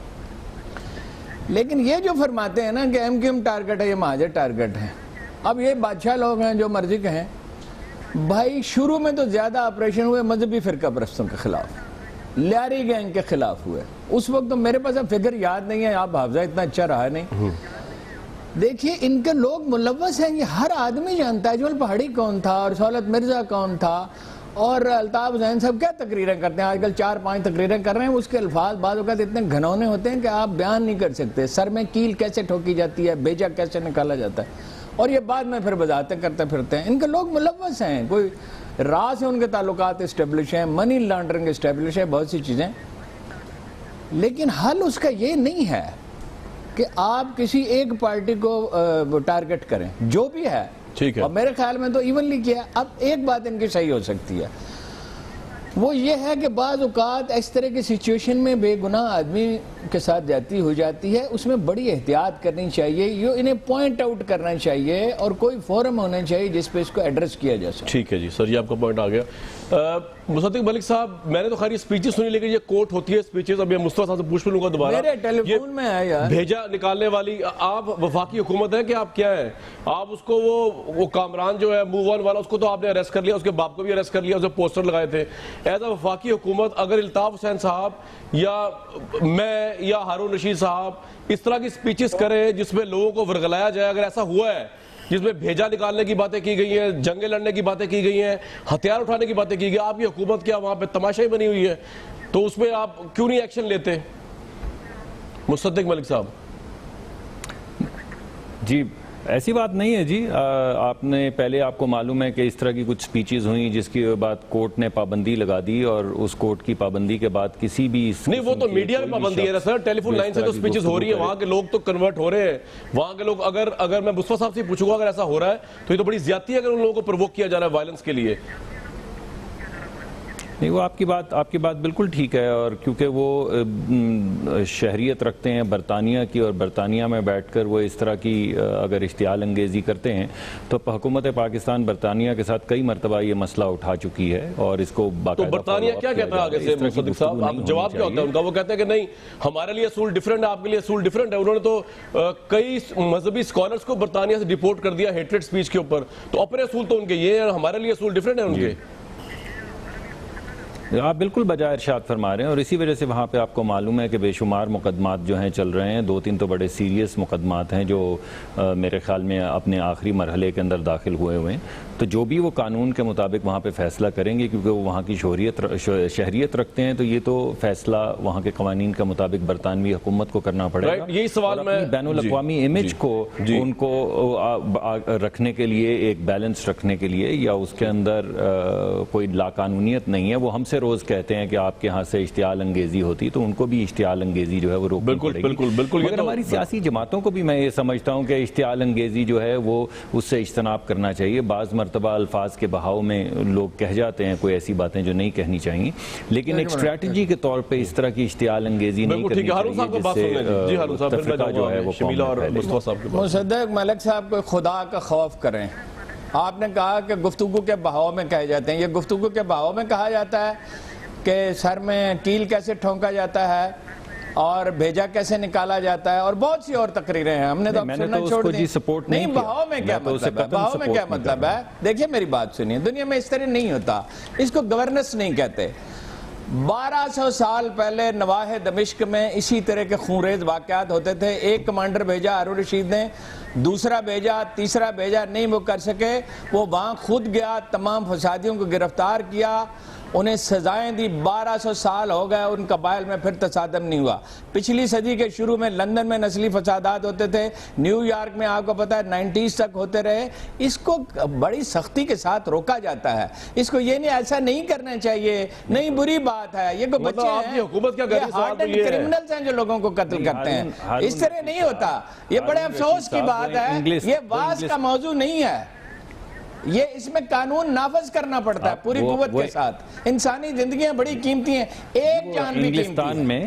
لیکن یہ جو فرماتے ہیں نا کہ ایم کیو ایم ٹارگٹ ہے, یہ مہاجر ٹارگٹ ہے. اب یہ بادشاہ لوگ ہیں جو مرضی کہیں, بھائی شروع میں تو زیادہ آپریشن ہوئے مذہبی فرقہ پرستوں کے خلاف, لیاری گینگ کے خلاف ہوئے. اس وقت تو میرے پاس اب فگر یاد نہیں ہے, آپ حافظہ اتنا اچھا رہا نہیں. دیکھیے ان کے لوگ ملوث ہیں, یہ ہر آدمی جانتا ہے. اجمل پہاڑی کون تھا اور سہولت مرزا کون تھا اور الطاف حسین صاحب کیا تقریریں کرتے ہیں, آج کل 4-5 تقریریں کر رہے ہیں. اس کے الفاظ بعض اوقات اتنے گھنونے ہوتے ہیں کہ آپ بیان نہیں کر سکتے. سر میں کیل کیسے ٹھوکی جاتی ہے, بیجا کیسے نکالا جاتا ہے, اور یہ بعد میں پھر وضاحتیں کرتے پھرتے ہیں. ان کے لوگ ملوث ہیں, کوئی راہ سے ان کے تعلقات اسٹیبلش ہیں, منی لانڈرنگ اسٹیبلش ہے, بہت سی چیزیں. لیکن حل اس کا یہ نہیں ہے کہ آپ کسی ایک پارٹی کو ٹارگٹ کریں, جو بھی ہے. اور میرے خیال میں تو ایونلی کیا. اب ایک بات ان کی صحیح ہو سکتی ہے, وہ یہ ہے کہ بعض اوقات اس طرح کی سچویشن میں بے گناہ آدمی کے ساتھ جاتی ہو جاتی ہے, اس میں بڑی احتیاط کرنی چاہیے. یہ انہیں پوائنٹ آؤٹ کرنا چاہیے اور کوئی فورم ہونا چاہیے جس پہ اس کو ایڈریس کیا جا سکے. ٹھیک ہے جی سر, یہ آپ کا پوائنٹ آ گیا. مصدق ملک صاحب, میں نے تو خیر یہ سپیچز سنی, لیکن یہ کوٹ ہوتی ہے سپیچز. اب یہ مصطفیٰ صاحب سے پوچھ لوں گا دوبارہ, میرے ٹیلی فون میں ہے یار, بھیجا نکالنے والی آپ وفاقی حکومت ہے کہ آپ کیا ہیں؟ آپ اس کو وہ کامران جو ہے موو آن والا, اس کو تو آپ نے اریسٹ کر لیا, اس کے باپ کو بھی اریسٹ کر لیا, اسے پوسٹر لگائے تھے. ایز اے وفاقی حکومت اگر الطاف حسین صاحب یا میں یا ہارون رشید صاحب اس طرح کی سپیچز کریں جس میں لوگوں کو ورغلایا جائے, اگر ایسا ہوا ہے جس میں بھیجا نکالنے کی باتیں کی گئی ہیں, جنگیں لڑنے کی باتیں کی گئی ہیں, ہتھیار اٹھانے کی باتیں کی گئی, آپ کی حکومت کیا وہاں پہ تماشائی بنی ہوئی ہے, تو اس میں آپ کیوں نہیں ایکشن لیتے مصدق ملک صاحب؟ جی ایسی بات نہیں ہے جی. آپ نے پہلے, آپ کو معلوم ہے کہ اس طرح کی کچھ سپیچز ہوئیں جس کی بعد کورٹ نے پابندی لگا دی, اور اس کورٹ کی پابندی کے بعد کسی بھی نہیں, وہ تو میڈیا میں پابندی ہے سر, ٹیلی فون لائن سے تو سپیچز ہو رہی ہے, وہاں کے لوگ تو کنورٹ ہو رہے ہیں. وہاں کے لوگ اگر میں مصطفیٰ صاحب سے پوچھوں گا اگر ایسا ہو رہا ہے تو یہ تو بڑی زیادتی ہے اگر ان لوگوں کو پرووک کیا جا رہا ہے وائلنس کے لیے. نہیں, وہ آپ کی بات بالکل ٹھیک ہے, اور کیونکہ وہ شہریت رکھتے ہیں برطانیہ کی, اور برطانیہ میں بیٹھ کر وہ اس طرح کی اگر اشتعال انگیزی کرتے ہیں تو حکومت پاکستان برطانیہ کے ساتھ کئی مرتبہ یہ مسئلہ اٹھا چکی ہے, اور اس کو تو برطانیہ کیا کہتا ہے آگے سے مصدق صاحب؟ آپ جواب کیا ہوتا ہے ان کا؟ وہ کہتے ہیں کہ نہیں ہمارے لیے اصول ڈیفرنٹ ہے, آپ کے لیے اصول ڈیفرنٹ ہے. انہوں نے تو کئی مذہبی اسکالرس کو برطانیہ سے ڈیپورٹ کر دیا ہیٹریڈ سپیچ کے اوپر, تو اپنے اصول تو ان کے یہ ہیں, ہمارے لیے اصول ڈیفرنٹ ہے ان کے. آپ بالکل بجائے ارشاد فرما رہے ہیں, اور اسی وجہ سے وہاں پہ آپ کو معلوم ہے کہ بے شمار مقدمات جو ہیں چل رہے ہیں. 2-3 تو بڑے سیریس مقدمات ہیں جو میرے خیال میں اپنے آخری مرحلے کے اندر داخل ہوئے ہیں. تو جو بھی وہ قانون کے مطابق وہاں پہ فیصلہ کریں گے, کیونکہ وہ وہاں کی شہریت رکھتے ہیں, تو یہ تو فیصلہ وہاں کے قوانین کے مطابق برطانوی حکومت کو کرنا پڑے گا. یہی سوال میں بین الاقوامی امیج کو ان کو رکھنے کے لیے, ایک بیلنس رکھنے کے لیے, یا اس کے اندر کوئی لا قانونیت نہیں ہے. وہ ہم سے روز کہتے ہیں کہ آپ کے ہاں سے اشتعال انگیزی ہوتی, تو ان کو بھی اشتعال انگیزی جو ہے وہ روکنی پڑے گی. مگر ہماری سیاسی جماعتوں کو بھی میں یہ سمجھتا ہوں کہ اشتعال انگیزی جو ہے وہ اس سے اجتناب کرنا چاہیے. بعض مرتبہ مرتبہ الفاظ کے بہاؤ میں لوگ کہہ جاتے ہیں کوئی ایسی باتیں جو نہیں کہنی چاہیے، لیکن ایک اسٹریٹجی کے طور پہ اس طرح کی اشتعال انگیزی نہیں کرنی چاہیے جس سے تفرقہ جو ہے وہ قوم میں پھیلے۔ مصدق ملک صاحب کو خدا کا خوف کریں۔ آپ نے کہا کہ گفتگو کے بہاؤ میں کہے جاتے ہیں، یہ گفتگو کے بہاؤ میں کہا جاتا ہے کہ سر میں کیل کیسے ٹھونکا جاتا ہے اور بھیجا کیسے نکالا جاتا ہے، اور بہت سی اور تقریریں ہیں، ہم نے تو اب سننا چھوڑ دی۔ نہیں، بہاؤ میں کیا مطلب ہے؟ بہاؤ میں کیا مطلب ہے؟ دیکھیں میری بات سنیے، دنیا میں اس طرح نہیں ہوتا، اس کو گورننس نہیں کہتے۔ 1200 سال پہلے نواح دمشق میں اسی طرح کے خونریز واقعات ہوتے تھے۔ ایک کمانڈر بھیجا ہارون رشید نے، دوسرا بھیجا، تیسرا بھیجا، نہیں وہ کر سکے، وہ وہاں خود گیا، تمام فسادیوں کو گرفتار کیا، انہیں سزائیں دی۔ 1200 سال ہو گئے ان قبائل میں، پھر تصادم نہیں ہوا۔ پچھلی صدی کے شروع میں لندن میں نسلی فسادات ہوتے تھے، نیو یارک میں آپ کو پتا ہے 90s تک ہوتے رہے۔ اس کو بڑی سختی کے ساتھ روکا جاتا ہے، اس کو یہ نہیں ایسا نہیں کرنا چاہیے، نہیں بری بات ہے، یہ کوئی بچے ہیں، یہ ہارڈنڈ کرمنلز ہیں جو لوگوں کو قتل کرتے ہیں، اس طرح نہیں ہوتا۔ یہ بڑے افسوس کی بات ہے، یہ واز کا موضوع نہیں ہے، یہ اس میں قانون نافذ کرنا پڑتا ہے پوری قوت کے ساتھ۔ انسانی زندگیاں بڑی قیمتی ہیں، ایک جان بھی قیمتی ہے۔ میں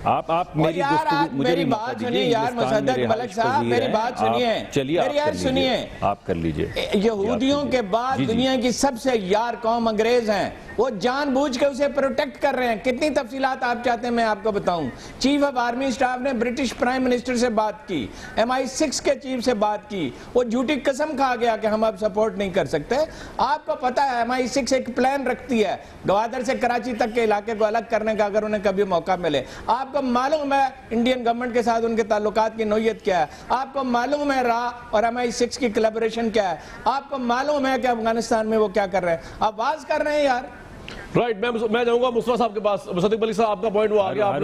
آپ میری گفتگو میری بات سنیے یار مصدق ملک صاحب، میری بات سنیے، میری یار سنیے، آپ کر لیجئے۔ یہودیوں کے بعد دنیا کی سب سے یار قوم انگریز ہیں، وہ جان بوجھ کے اسے پروٹیکٹ کر رہے ہیں۔ کتنی تفصیلات آپ چاہتے ہیں میں آپ کو بتاؤں؟ چیف آف آرمی سٹاف نے برٹش پرائم منسٹر سے بات کی، MI6 کے چیف سے بات کی، وہ جھوٹی قسم کھا گیا کہ ہم اب سپورٹ نہیں کر سکتے۔ آپ کو پتا ہے MI6 ایک پلان رکھتی ہے گوادر سے کراچی تک کے علاقے کو الگ کرنے کا، اگر انہیں کبھی موقع ملے۔ آپ کو معلوم ہے انڈین گورنمنٹ کے ساتھ ان کے تعلقات کی نوعیت کیا ہے، آپ کو معلوم ہے را اور MI6 کی کلیبریشن کیا ہے، آپ کو معلوم ہے کہ افغانستان میں وہ کیا کر رہے ہیں، آپ باز کر رہے ہیں یار۔ رائٹ، میں جاؤں گا مصطفیٰ صاحب کے پاس۔ مصدق ملک صاحب آپ کا پوائنٹ وہ آ گیا،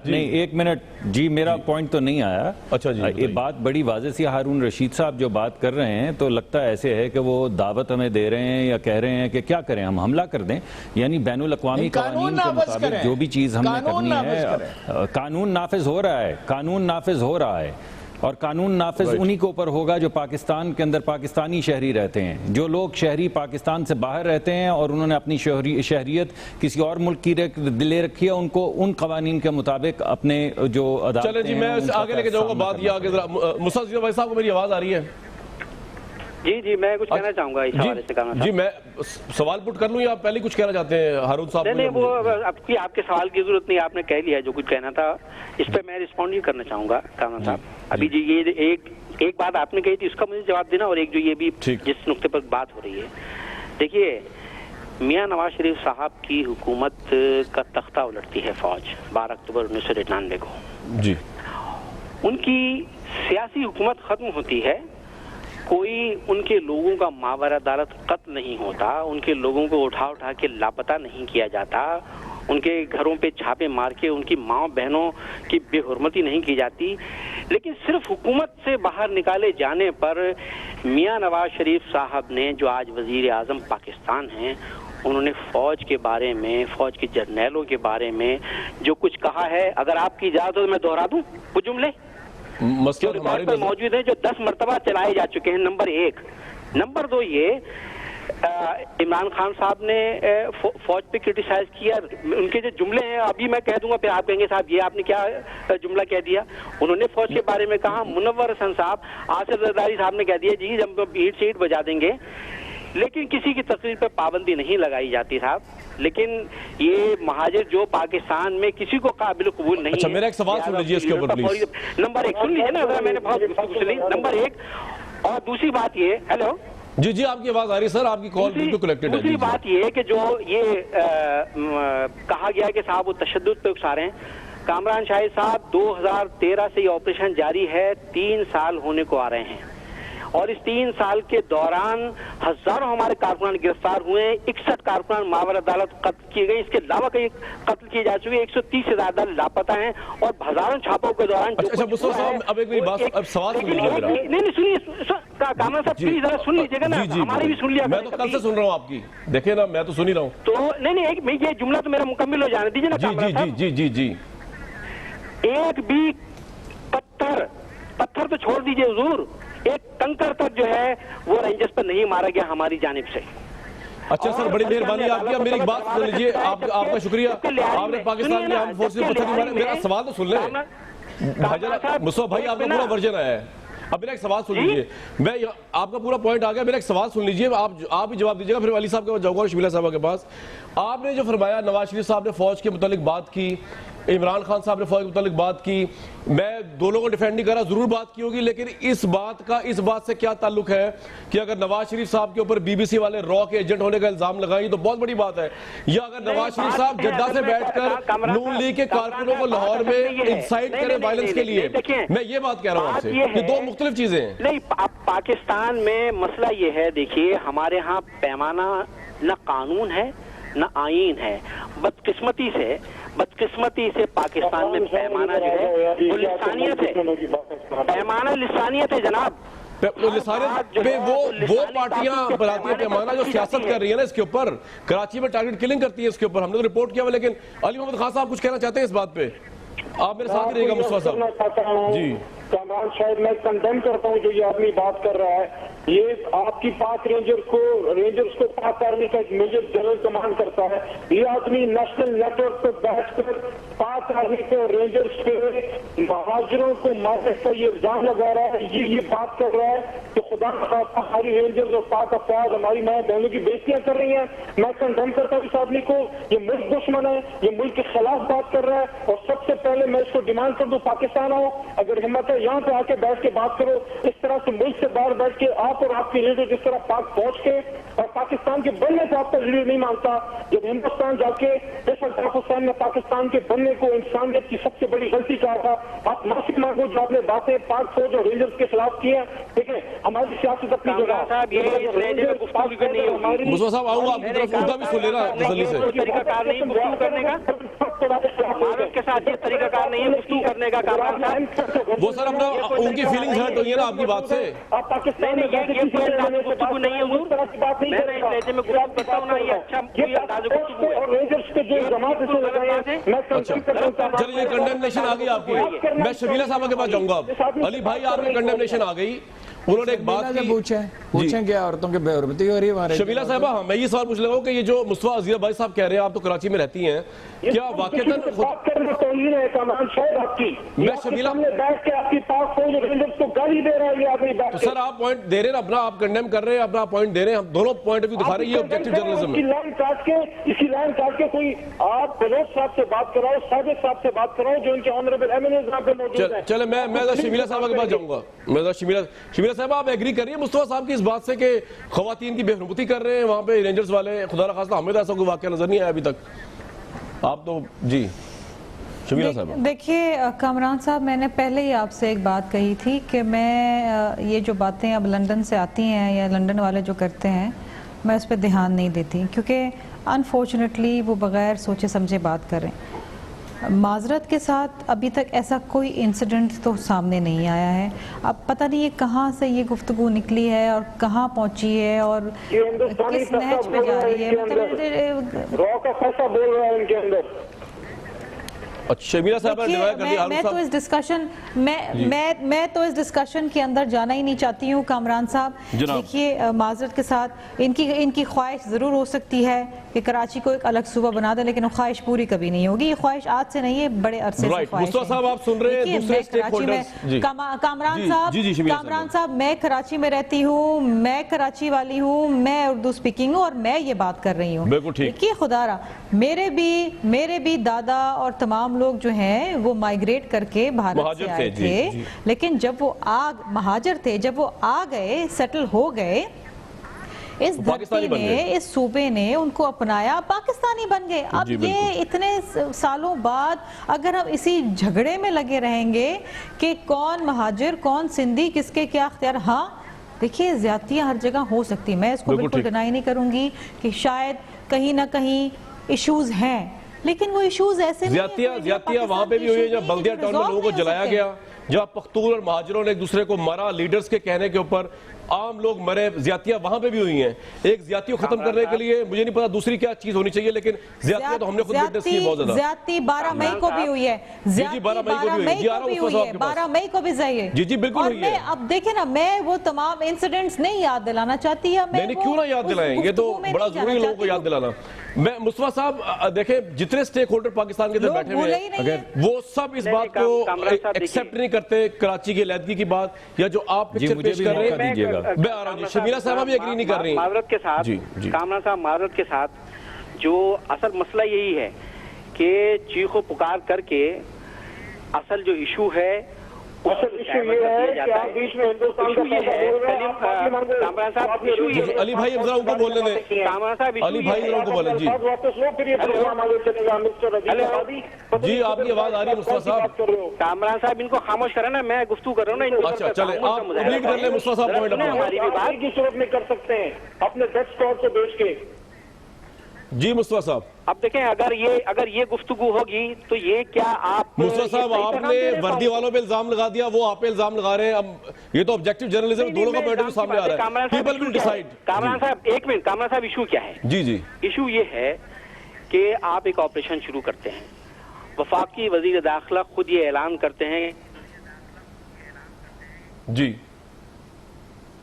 نہیں ایک منٹ جی، میرا پوائنٹ تو نہیں آیا۔ اچھا جی، یہ بات بڑی واضح سی، ہارون رشید صاحب جو بات کر رہے ہیں تو لگتا ہے ایسے ہے کہ وہ دعوت ہمیں دے رہے ہیں یا کہہ رہے ہیں کہ کیا کریں، ہم حملہ کر دیں، یعنی بین الاقوامی قوانین کے مطابق جو بھی چیز ہم نے کرنی ہے، قانون نافذ ہو رہا ہے، قانون نافذ ہو رہا ہے، اور قانون نافذ انہی کے اوپر ہوگا جو پاکستان کے اندر پاکستانی شہری رہتے ہیں۔ جو لوگ شہری پاکستان سے باہر رہتے ہیں اور انہوں نے اپنی شہریت کسی اور ملک کی لے رکھی ہے، ان کو ان قوانین کے مطابق اپنے جو عدالتیں ہیں، چلیں جی، میں آگے لے کے جاؤں گا بات یہ آگے ذرا۔ مصطفیٰ بھائی صاحب کو میری آواز آ رہی ہے؟ جی میں کچھ کہنا چاہوں گا اس حوالے سے۔ جی میں سوال پٹ کر لوں یا آپ پہلے کچھ کہنا چاہتے ہیں ہارون صاحب؟ نہیں، وہ آپ کے سوال کی ضرورت نہیں، آپ نے کہہ لیا جو کچھ کہنا تھا، اس پہ میں رسپونڈ نہیں کرنا چاہوں گا کامران صاحب۔ ابھی جی یہ ایک بات آپ نے کہی تھی، اس کا مجھے جواب دینا، اور ایک جو یہ بھی جس نقطے پر بات ہو رہی ہے، دیکھیے میاں نواز شریف صاحب کی حکومت کا تختہ الٹتی ہے فوج 12 اکتوبر 1999 کو جی، ان کی سیاسی حکومت ختم ہوتی ہے، کوئی ان کے لوگوں کا ماوراء عدالت قتل نہیں ہوتا، ان کے لوگوں کو اٹھا کے لاپتہ نہیں کیا جاتا، ان کے گھروں پہ چھاپے مار کے ان کی ماں بہنوں کی بے حرمتی نہیں کی جاتی، لیکن صرف حکومت سے باہر نکالے جانے پر میاں نواز شریف صاحب نے جو آج وزیر اعظم پاکستان ہیں، انہوں نے فوج کے بارے میں، فوج کے جرنیلوں کے بارے میں جو کچھ کہا ہے، اگر آپ کی اجازت ہو تو میں دہرا دوں وہ جملے جو ریکارڈ پر موجود ہیں، جو 10 مرتبہ چلائے جا چکے ہیں۔ نمبر 1۔ نمبر 2 یہ عمران خان صاحب نے فوج پہ کرٹیسائز کیا، ان کے جو جملے ہیں ابھی میں کہہ دوں گا، پھر آپ کہیں گے صاحب یہ آپ نے کیا جملہ کہہ دیا۔ انہوں نے فوج کے بارے میں کہا، منور حسن صاحب، آصف زرداری صاحب نے کہہ دیا جی جب ہم سیٹ بجا دیں گے، لیکن کسی کی تقریر پہ پابندی نہیں لگائی جاتی صاحب۔ لیکن یہ مہاجر جو پاکستان میں کسی کو قابل قبول نہیں ہے۔ اچھا میرا ایک سوال سن لیجیے اس کے اوپر پلیز۔ نمبر 1 سن لیجیے نا، میں نے بہت گفتگو سنی۔ نمبر 1، اور دوسری بات یہ، ہیلو جی آپ کی آواز آ رہی ہے سر، آپ کی کال بالکل کلیکٹڈ ہے۔ دوسری بات یہ کہ جو یہ کہا گیا کہ صاحب وہ تشدد پہ اکسا رہے ہیں، کامران شاہد صاحب 2013 سے یہ آپریشن جاری ہے، 3 سال ہونے کو آ رہے ہیں، اور اس 3 سال کے دوران ہزاروں ہمارے کارکنان گرفتار ہوئے ہیں، 61 کارکنان ماوراء عدالت قتل کیے گئے، اس کے علاوہ کئی قتل کیے جا چکے، 130 سے زیادہ لاپتہ ہیں، اور ہزاروں چھاپوں کے دوران اچھا مصطفیٰ صاحب اب ایک بات، اب سوال سن لیجیے میرا۔ نہیں سنیے کامران صاحب پلیز ذرا سن لیجیے گا نا، ہماری بھی سن لیا۔ میں تو کل سے سن رہا ہوں آپ کی، دیکھیں نا میں تو سن ہی رہا ہوں۔ تو نہیں یہ جملہ تو میرا مکمل ہو جانے دیجیے نا کامران صاحب۔ جی ایک بھی پتھر تو چھوڑ دیجیے حضور، ایک کنکر تک جو ہے وہ رینجرز پر نہیں مارا گیا ہماری جانب سے. اچھا سر, بڑی مہربانی آپ کی. میری ایک بات سن لیجیے, آپ کا شکریہ. آپ نے پاکستان کی آرمڈ فورسز پتھر نہیں مارے. میرا سوال تو سن لیں مصطفیٰ بھائی, آپ کا پورا ورژن آیا ہے. اب میرا ایک سوال سن لیجیے, میں آپ کا پورا پوائنٹ آ گیا. میرا ایک سوال سن لیجیے, آپ بھی جواب دیجیے گا, پھر علی صاحب کے پاس جاؤں گا, شمیلہ صاحبہ کے پاس. آپ نے جو فرمایا نواز شریف صاحب نے فوج کے متعلق بات کی, عمران خان صاحب نے فوج کے متعلق بات کی, میں دونوں کو ڈیفینڈ نہیں کر رہا, ضرور بات کی ہوگی, لیکن اس بات سے کیا تعلق ہے کہ اگر نواز شریف صاحب کے اوپر بی بی سی والے را کے ایجنٹ ہونے کا الزام لگائیں تو بہت بڑی بات ہے, یا اگر نواز شریف صاحب جدہ سے بیٹھ کر نون لیگ کے کارکنوں کو لاہور میں انسائٹ کریں وائلنس کے لیے, میں یہ بات کہہ رہا ہوں آپ سے, یہ دو مختلف چیزیں ہیں. نہیں, پاکستان میں مسئلہ یہ ہے, دیکھیے ہمارے ہاں پیمانہ نہ قانون ہے نہ آئین ہے. بدقسمتی سے پاکستان میں پیمانہ جو ہے وہ لسانیت ہے, پیمانہ لسانیت ہے جناب. لسانیت پہ وہ پارٹیاں بناتی ہیں پیمانہ جو سیاست کر رہی ہیں نا اس کے اوپر, کراچی میں ٹارگٹ کلنگ کرتی ہے اس کے اوپر, ہم نے تو رپورٹ کیا ہوا. لیکن علی محمد خان صاحب کچھ کہنا چاہتے ہیں اس بات پہ؟ آپ میرے ساتھ رہیے گا مصطفیٰ صاحب. جی کامران شاید میں کنڈیم کرتا ہوں جو یہ آدمی بات کر رہا ہے. یہ آپ کی پاک رینجرز کو پاک آرمی کا ایک میجر جنرل کمانڈ کرتا ہے. یہ آدمی نیشنل نیٹ ورک پہ بیٹھ کر پاک آرمی پہ رینجرز پہ مہاجروں کو مارنے کا یہ الزام لگا رہا ہے. یہ بات کر رہا ہے کہ خدا نخواستہ ہماری رینجرز اور پاک افواج ہماری ماں بہنوں کی بےزتیاں کر رہی ہیں. میں کنڈیم کرتا ہوں اس آدمی کو. یہ ملک دشمن ہے, یہ ملک کے خلاف بات کر رہا ہے. اور سب سے پہلے میں اس کو ڈیمانڈ کر دوں, پاکستان آؤ, اگر ہمت ہے یہاں پہ آ کے بیٹھ کے بات کرو. اس طرح سے ملک سے باہر بیٹھ کے آپ اور آپ کی ریڈیو جس طرح پاک پہنچ کے اور پاکستان کے بننے کو آپ کا ریڈیو نہیں مانتا. جب ہندوستان جا کے جس الطاف حسین نے پاکستان کے بننے کو انسانیت کی سب سے بڑی غلطی کہا تھا, آپ معافی مانگو جو آپ نے باتیں پاک فوج اور رینجرز کے خلاف کی ہیں. دیکھیں ہماری سیاست اپنی جگہ. مصطفیٰ صاحب آؤں گا آپ کی طرف, ان کا بھی سن لینا تسلی سے. طریقہ کار نہیں گفتگو کرنے کا, بھارت کے ساتھ یہ طریقہ کار نہیں ہے گفتگو کرنے کا. کامران صاحب وہ سر اپنا ان کی فیلنگز ہرٹ ہوئی ہے نا آپ کی بات سے. آپ پاکستان میں گفتگو نہیں ہے حضور, میں اس لہجے میں گفتگو کرتا ہوں نا, یہ اچھا انداز گفتگو ہے. اور رینجرز کے جو جماعت سے لگائے میں چلیے یہ کنڈیمنیشن آ گئی آپ کی. میں شمیلہ صاحبہ کے پاس جاؤں گا. علی بھائی آپ کی کنڈیمنیشن آ گئی, انہوں نے ایک بات کی. پوچھیں کیا عورتوں کے بے حرمتی ہو رہی ہے ہمارے. شمیلہ صاحبہ, میں یہ سوال پوچھ لگا ہوں کہ یہ جو مصطفیٰ عزیزہ بھائی صاحب کہہ رہے ہیں آپ تو کراچی میں رہتی ہیں, کیا واقعتاً بات کرنے توہین ہے کامران شاید آپ کی. میں شمیلہ بیٹھ کے آپ کی پاک فوج اور رینجرز کو گالی دے رہا ہے یہ آدمی بیٹھ تو کے. سر آپ پوائنٹ دے رہے ہیں اپنا, آپ کنڈیم کر رہے ہیں اپنا پوائنٹ دے رہے ہیں, ہم دونوں پوائنٹ آف ویو دکھا رہے ہیں, یہ آبجیکٹو جرنلزم ہے. اسی لائن کاٹ کے کوئی آپ بلوچ صاحب سے بات کراؤ, صادق صاحب سے بات کراؤ جو ان کے آنریبل ایم این ایز یہاں پہ موجود ہیں. چلے میں شمیلہ صاحبہ کے پاس جاؤں گا. شمیلہ صاحبہ آپ ایگری کر رہی ہیں مصطفیٰ صاحب کی اس بات سے کہ خواتین کی بے حرمتی کر رہے ہیں وہاں پہ رینجرز والے؟ خدا نخواستہ ہمیں تو ایسا کوئی واقعہ نظر نہیں آیا ابھی تک. آپ تو جی شمیلہ صاحبہ. دیکھیے کامران صاحب, میں نے پہلے ہی آپ سے ایک بات کہی تھی کہ میں یہ جو باتیں اب لنڈن سے آتی ہیں یا لنڈن والے جو کرتے ہیں, میں اس پہ دھیان نہیں دیتی, کیونکہ انفارچونیٹلی وہ بغیر سوچے سمجھے بات کریں. معذرت کے ساتھ ابھی تک ایسا کوئی انسیڈنٹ تو سامنے نہیں آیا ہے. اب پتہ نہیں یہ کہاں سے یہ گفتگو نکلی ہے اور کہاں پہنچی ہے اور کس نہج پہ جا رہی ہے. مطلب رو کا پیسہ بول رہا ہے ان کے اندر. شمیلہ صاحبہ میں تو اس ڈسکشن کے اندر جانا ہی نہیں چاہتی ہوں کامران صاحب. دیکھیے معذرت کے ساتھ ان کی خواہش ضرور ہو سکتی ہے کہ کراچی کو ایک الگ صوبہ بنا دیں, لیکن وہ خواہش پوری کبھی نہیں ہوگی. یہ خواہش آج سے نہیں ہے, بڑے عرصے سے خواہش ہے. مصطفیٰ صاحب آپ سن رہے ہیں دوسرے سٹیک ہولڈرز. کامران صاحب, میں کراچی میں رہتی ہوں, میں کراچی والی ہوں, میں اردو سپیکنگ ہوں اور میں یہ بات کر رہی ہوں. دیکھیے خدا را, میرے بھی دادا اور تمام لوگ جو ہیں وہ مائیگریٹ کر کے بھارت سے آئے تھے, لیکن جب وہ مہاجر تھے, جب وہ آ گئے, سیٹل ہو گئے, اس دھرتی نے, اس صوبے نے ان کو اپنایا, پاکستانی بن گئے. اب یہ اتنے سالوں بعد اگر ہم اسی جھگڑے میں لگے رہیں گے کہ کون مہاجر کون سندھی, کس کے کیا اختیار. ہاں دیکھیے زیادتیاں ہر جگہ ہو سکتی, میں اس کو بالکل ڈینائی نہیں کروں گی کہ شاید کہیں نہ کہیں ایشوز ہیں, لیکن وہ ایشوز ایسے نہیں. زیادتیاں وہاں پہ بھی ہوئی ہیں جب بلدیہ ٹاؤن میں لوگوں کو جلایا گیا, جب پختون اور مہاجروں نے ایک دوسرے کو مارا لیڈرز کے کہنے کے اوپر. عام لوگ مرے, زیادتیاں وہاں پہ بھی ہوئی ہیں. ایک زیادتی کو ختم کرنے کے لیے مجھے نہیں پتا دوسری کیا چیز ہونی چاہیے, لیکن زیادتیاں تو ہم نے خود وٹنس کی بہت زیادہ. زیادتی 12 مئی کو بھی ہوئی ہے, زیادتی 12 مئی کو بھی ہوئی ہے, 12 مئی کو بھی صحیح ہے. جی بالکل ہوئی ہے. اور میں اب دیکھیں نا, میں وہ تمام انسیڈنٹس نہیں یاد دلانا چاہتی ہے. نہیں کیوں نہ یاد دلائیں, یہ تو بڑا ضروری لوگوں کو یاد دلانا. میں مصطفیٰ صاحب دیکھیں جتنے سٹیک ہولڈر پاکستان کے اندر بیٹھے ہوئے ہیں وہ سب اس بات کو ایکسیپٹ نہیں کرتے, کراچی کی علیحدگی کی بات, یا جو آپ پکچر پیش کر رہے ہیں. میں آ رہا ہوں, شمیرہ صاحبہ بھی ایگری نہیں کر رہی. معذرت کے ساتھ کامران صاحب, معذرت کے ساتھ جو اصل مسئلہ یہی ہے کہ چیخ و پکار کر کے اصل جو ایشو ہے یہ ہے کہ آپ بیچ میں ہندوستان کا کامران صاحب ایشو یہ ہے. علی بھائی ذرا ان کو بولنے دیں, کامران صاحب علی بھائی ذرا ان کو بولیں. جی جی آپ کی آواز آ رہی ہے مصطفیٰ صاحب. کامران صاحب ان کو خاموش کریں نا, میں گفتگو کر رہا ہوں نا. اچھا چلے آپ کمپلیٹ کر لیں مصطفیٰ صاحب پوائنٹ اپنا. ہماری بھی بات کی صورت میں کر سکتے ہیں اپنے ڈیسک اسٹاپ کو بیچ کے. جی مصطفیٰ صاحب, اب دیکھیں اگر یہ گفتگو ہوگی تو یہ کیا آپ مصطفیٰ صاحب آپ نے وردی والوں پہ الزام لگا دیا, وہ آپ پہ الزام لگا رہے ہیں. اب یہ تو آبجیکٹو جرنلزم دونوں کا پوائنٹ آف ویو سامنے آ رہا ہے. People will decide. کامران صاحب ایک منٹ, کامران صاحب ایشو کیا ہے؟ جی ایشو یہ ہے کہ آپ ایک آپریشن شروع کرتے ہیں, وفاقی وزیر داخلہ خود یہ اعلان کرتے ہیں جی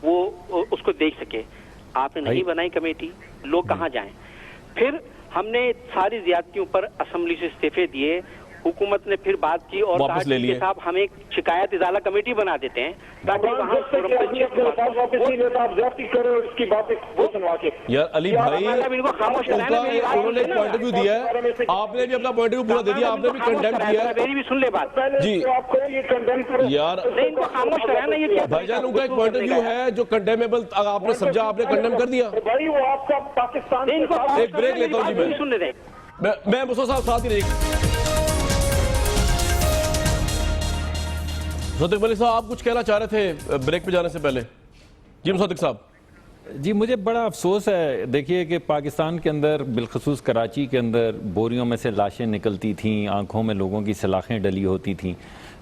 وہ اس کو دیکھ سکے. آپ نے نہیں بنائی کمیٹی, لوگ کہاں جائیں؟ پھر ہم نے ساری زیادتیوں پر اسمبلی سے استعفے دیے, حکومت نے پھر بات کی اور کہا کہ صاحب ہم ایک شکایت ازالہ کمیٹی بنا دیتے ہیں تاکہ وہاں یار علی بھائی انہوں نے ایک پوائنٹ آف ویو دیا ہے, آپ نے بھی اپنا پوائنٹ آف ویو پورا دے دیا, آپ نے بھی کنڈیم کیا ہے. میری بھی سن لے بات. جی یار ان کو خاموش کرانا, یہ بھائی جان ان کا ایک پوائنٹ آف ویو ہے جو کنڈیمیبل, آپ نے سمجھا, آپ نے کنڈیم کر دیا. ایک بریک لیتا ہوں جی, میں مصطفیٰ صاحب ساتھ ہی رہی. مصدق ملک صاحب آپ کچھ کہنا چاہ رہے تھے بریک پہ جانے سے پہلے. جی مصدق صاحب. جی مجھے بڑا افسوس ہے, دیکھیے کہ پاکستان کے اندر بالخصوص کراچی کے اندر بوریوں میں سے لاشیں نکلتی تھیں, آنکھوں میں لوگوں کی سلاخیں ڈلی ہوتی تھیں,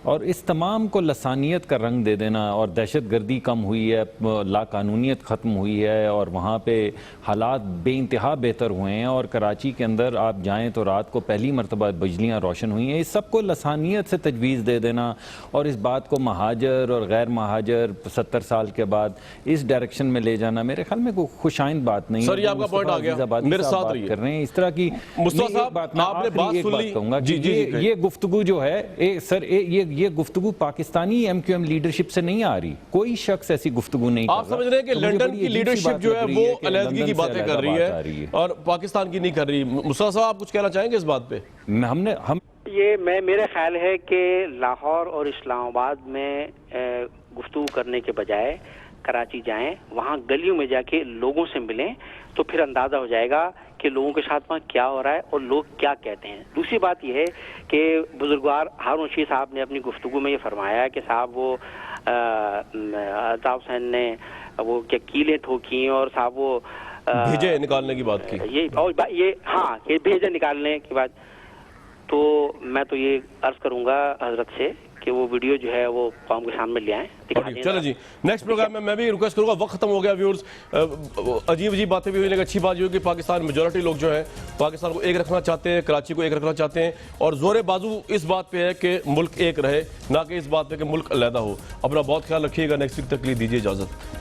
اور اس تمام کو لسانیت کا رنگ دے دینا, اور دہشت گردی کم ہوئی ہے, لا قانونیت ختم ہوئی ہے, اور وہاں پہ حالات بے انتہا بہتر ہوئے ہیں, اور کراچی کے اندر آپ جائیں تو رات کو پہلی مرتبہ بجلیاں روشن ہوئی ہیں. اس سب کو لسانیت سے تجویز دے دینا اور اس بات کو مہاجر اور غیر مہاجر 70 سال کے بعد اس ڈائریکشن میں لے جانا میرے خیال میں کوئی خوشائند بات نہیں ہے. سر یہ آپ کا پوائنٹ آ گیا, میرے ساتھ رہیے. کر رہے ہیں اس طرح کی مصطفیٰ صاحب آپ نے بات سن لی. کہوں گا جی یہ گفتگو جو ہے سر, یہ گفتگو Pakistani M Q M leadership سے نہیں آ رہی, کوئی شخص ایسی گفتگو نہیں کر رہا. آپ سمجھ رہے ہیں کہ لنڈن کی لیڈرشپ جو ہے وہ علیحدگی کی باتیں کر رہی ہے اور پاکستان کی نہیں کر رہی. مصطفیٰ صاحب آپ کچھ کہنا چاہیں گے اس بات پہ؟ میرا خیال ہے کہ لاہور اور اسلام آباد میں گفتگو کرنے کے بجائے کراچی جائیں, وہاں گلیوں میں جا کے لوگوں سے ملیں, تو پھر اندازہ ہو جائے گا کہ لوگوں کے ساتھ وہاں کیا ہو رہا ہے اور لوگ کیا کہتے ہیں. دوسری بات یہ ہے کہ بزرگوار ہارون رشید صاحب نے اپنی گفتگو میں یہ فرمایا کہ صاحب وہ الطاف حسین نے وہ کیا کیلیں ٹھوکی اور صاحب وہ بھیجے نکالنے کی بات کی, یہ بھیجے نکالنے کی بات. تو میں تو یہ عرض کروں گا حضرت سے کہ وہ ویڈیو جو ہے وہ قوم کے سامنے لے آئیں. چلو جی نیکسٹ پروگرام میں بھی ریکویسٹ کروں گا, وقت ختم ہو گیا ویورز. عجیب باتیں بھی ہوئی, لیکن اچھی بات یہ ہے کہ پاکستان میجورٹی لوگ جو ہیں پاکستان کو ایک رکھنا چاہتے ہیں, کراچی کو ایک رکھنا چاہتے ہیں, اور زور بازو اس بات پہ ہے کہ ملک ایک رہے, نہ کہ اس بات پہ کہ ملک علیحدہ ہو. اپنا بہت خیال رکھیے گا, نیکسٹ ویک تک کے لیے دیجیے اجازت.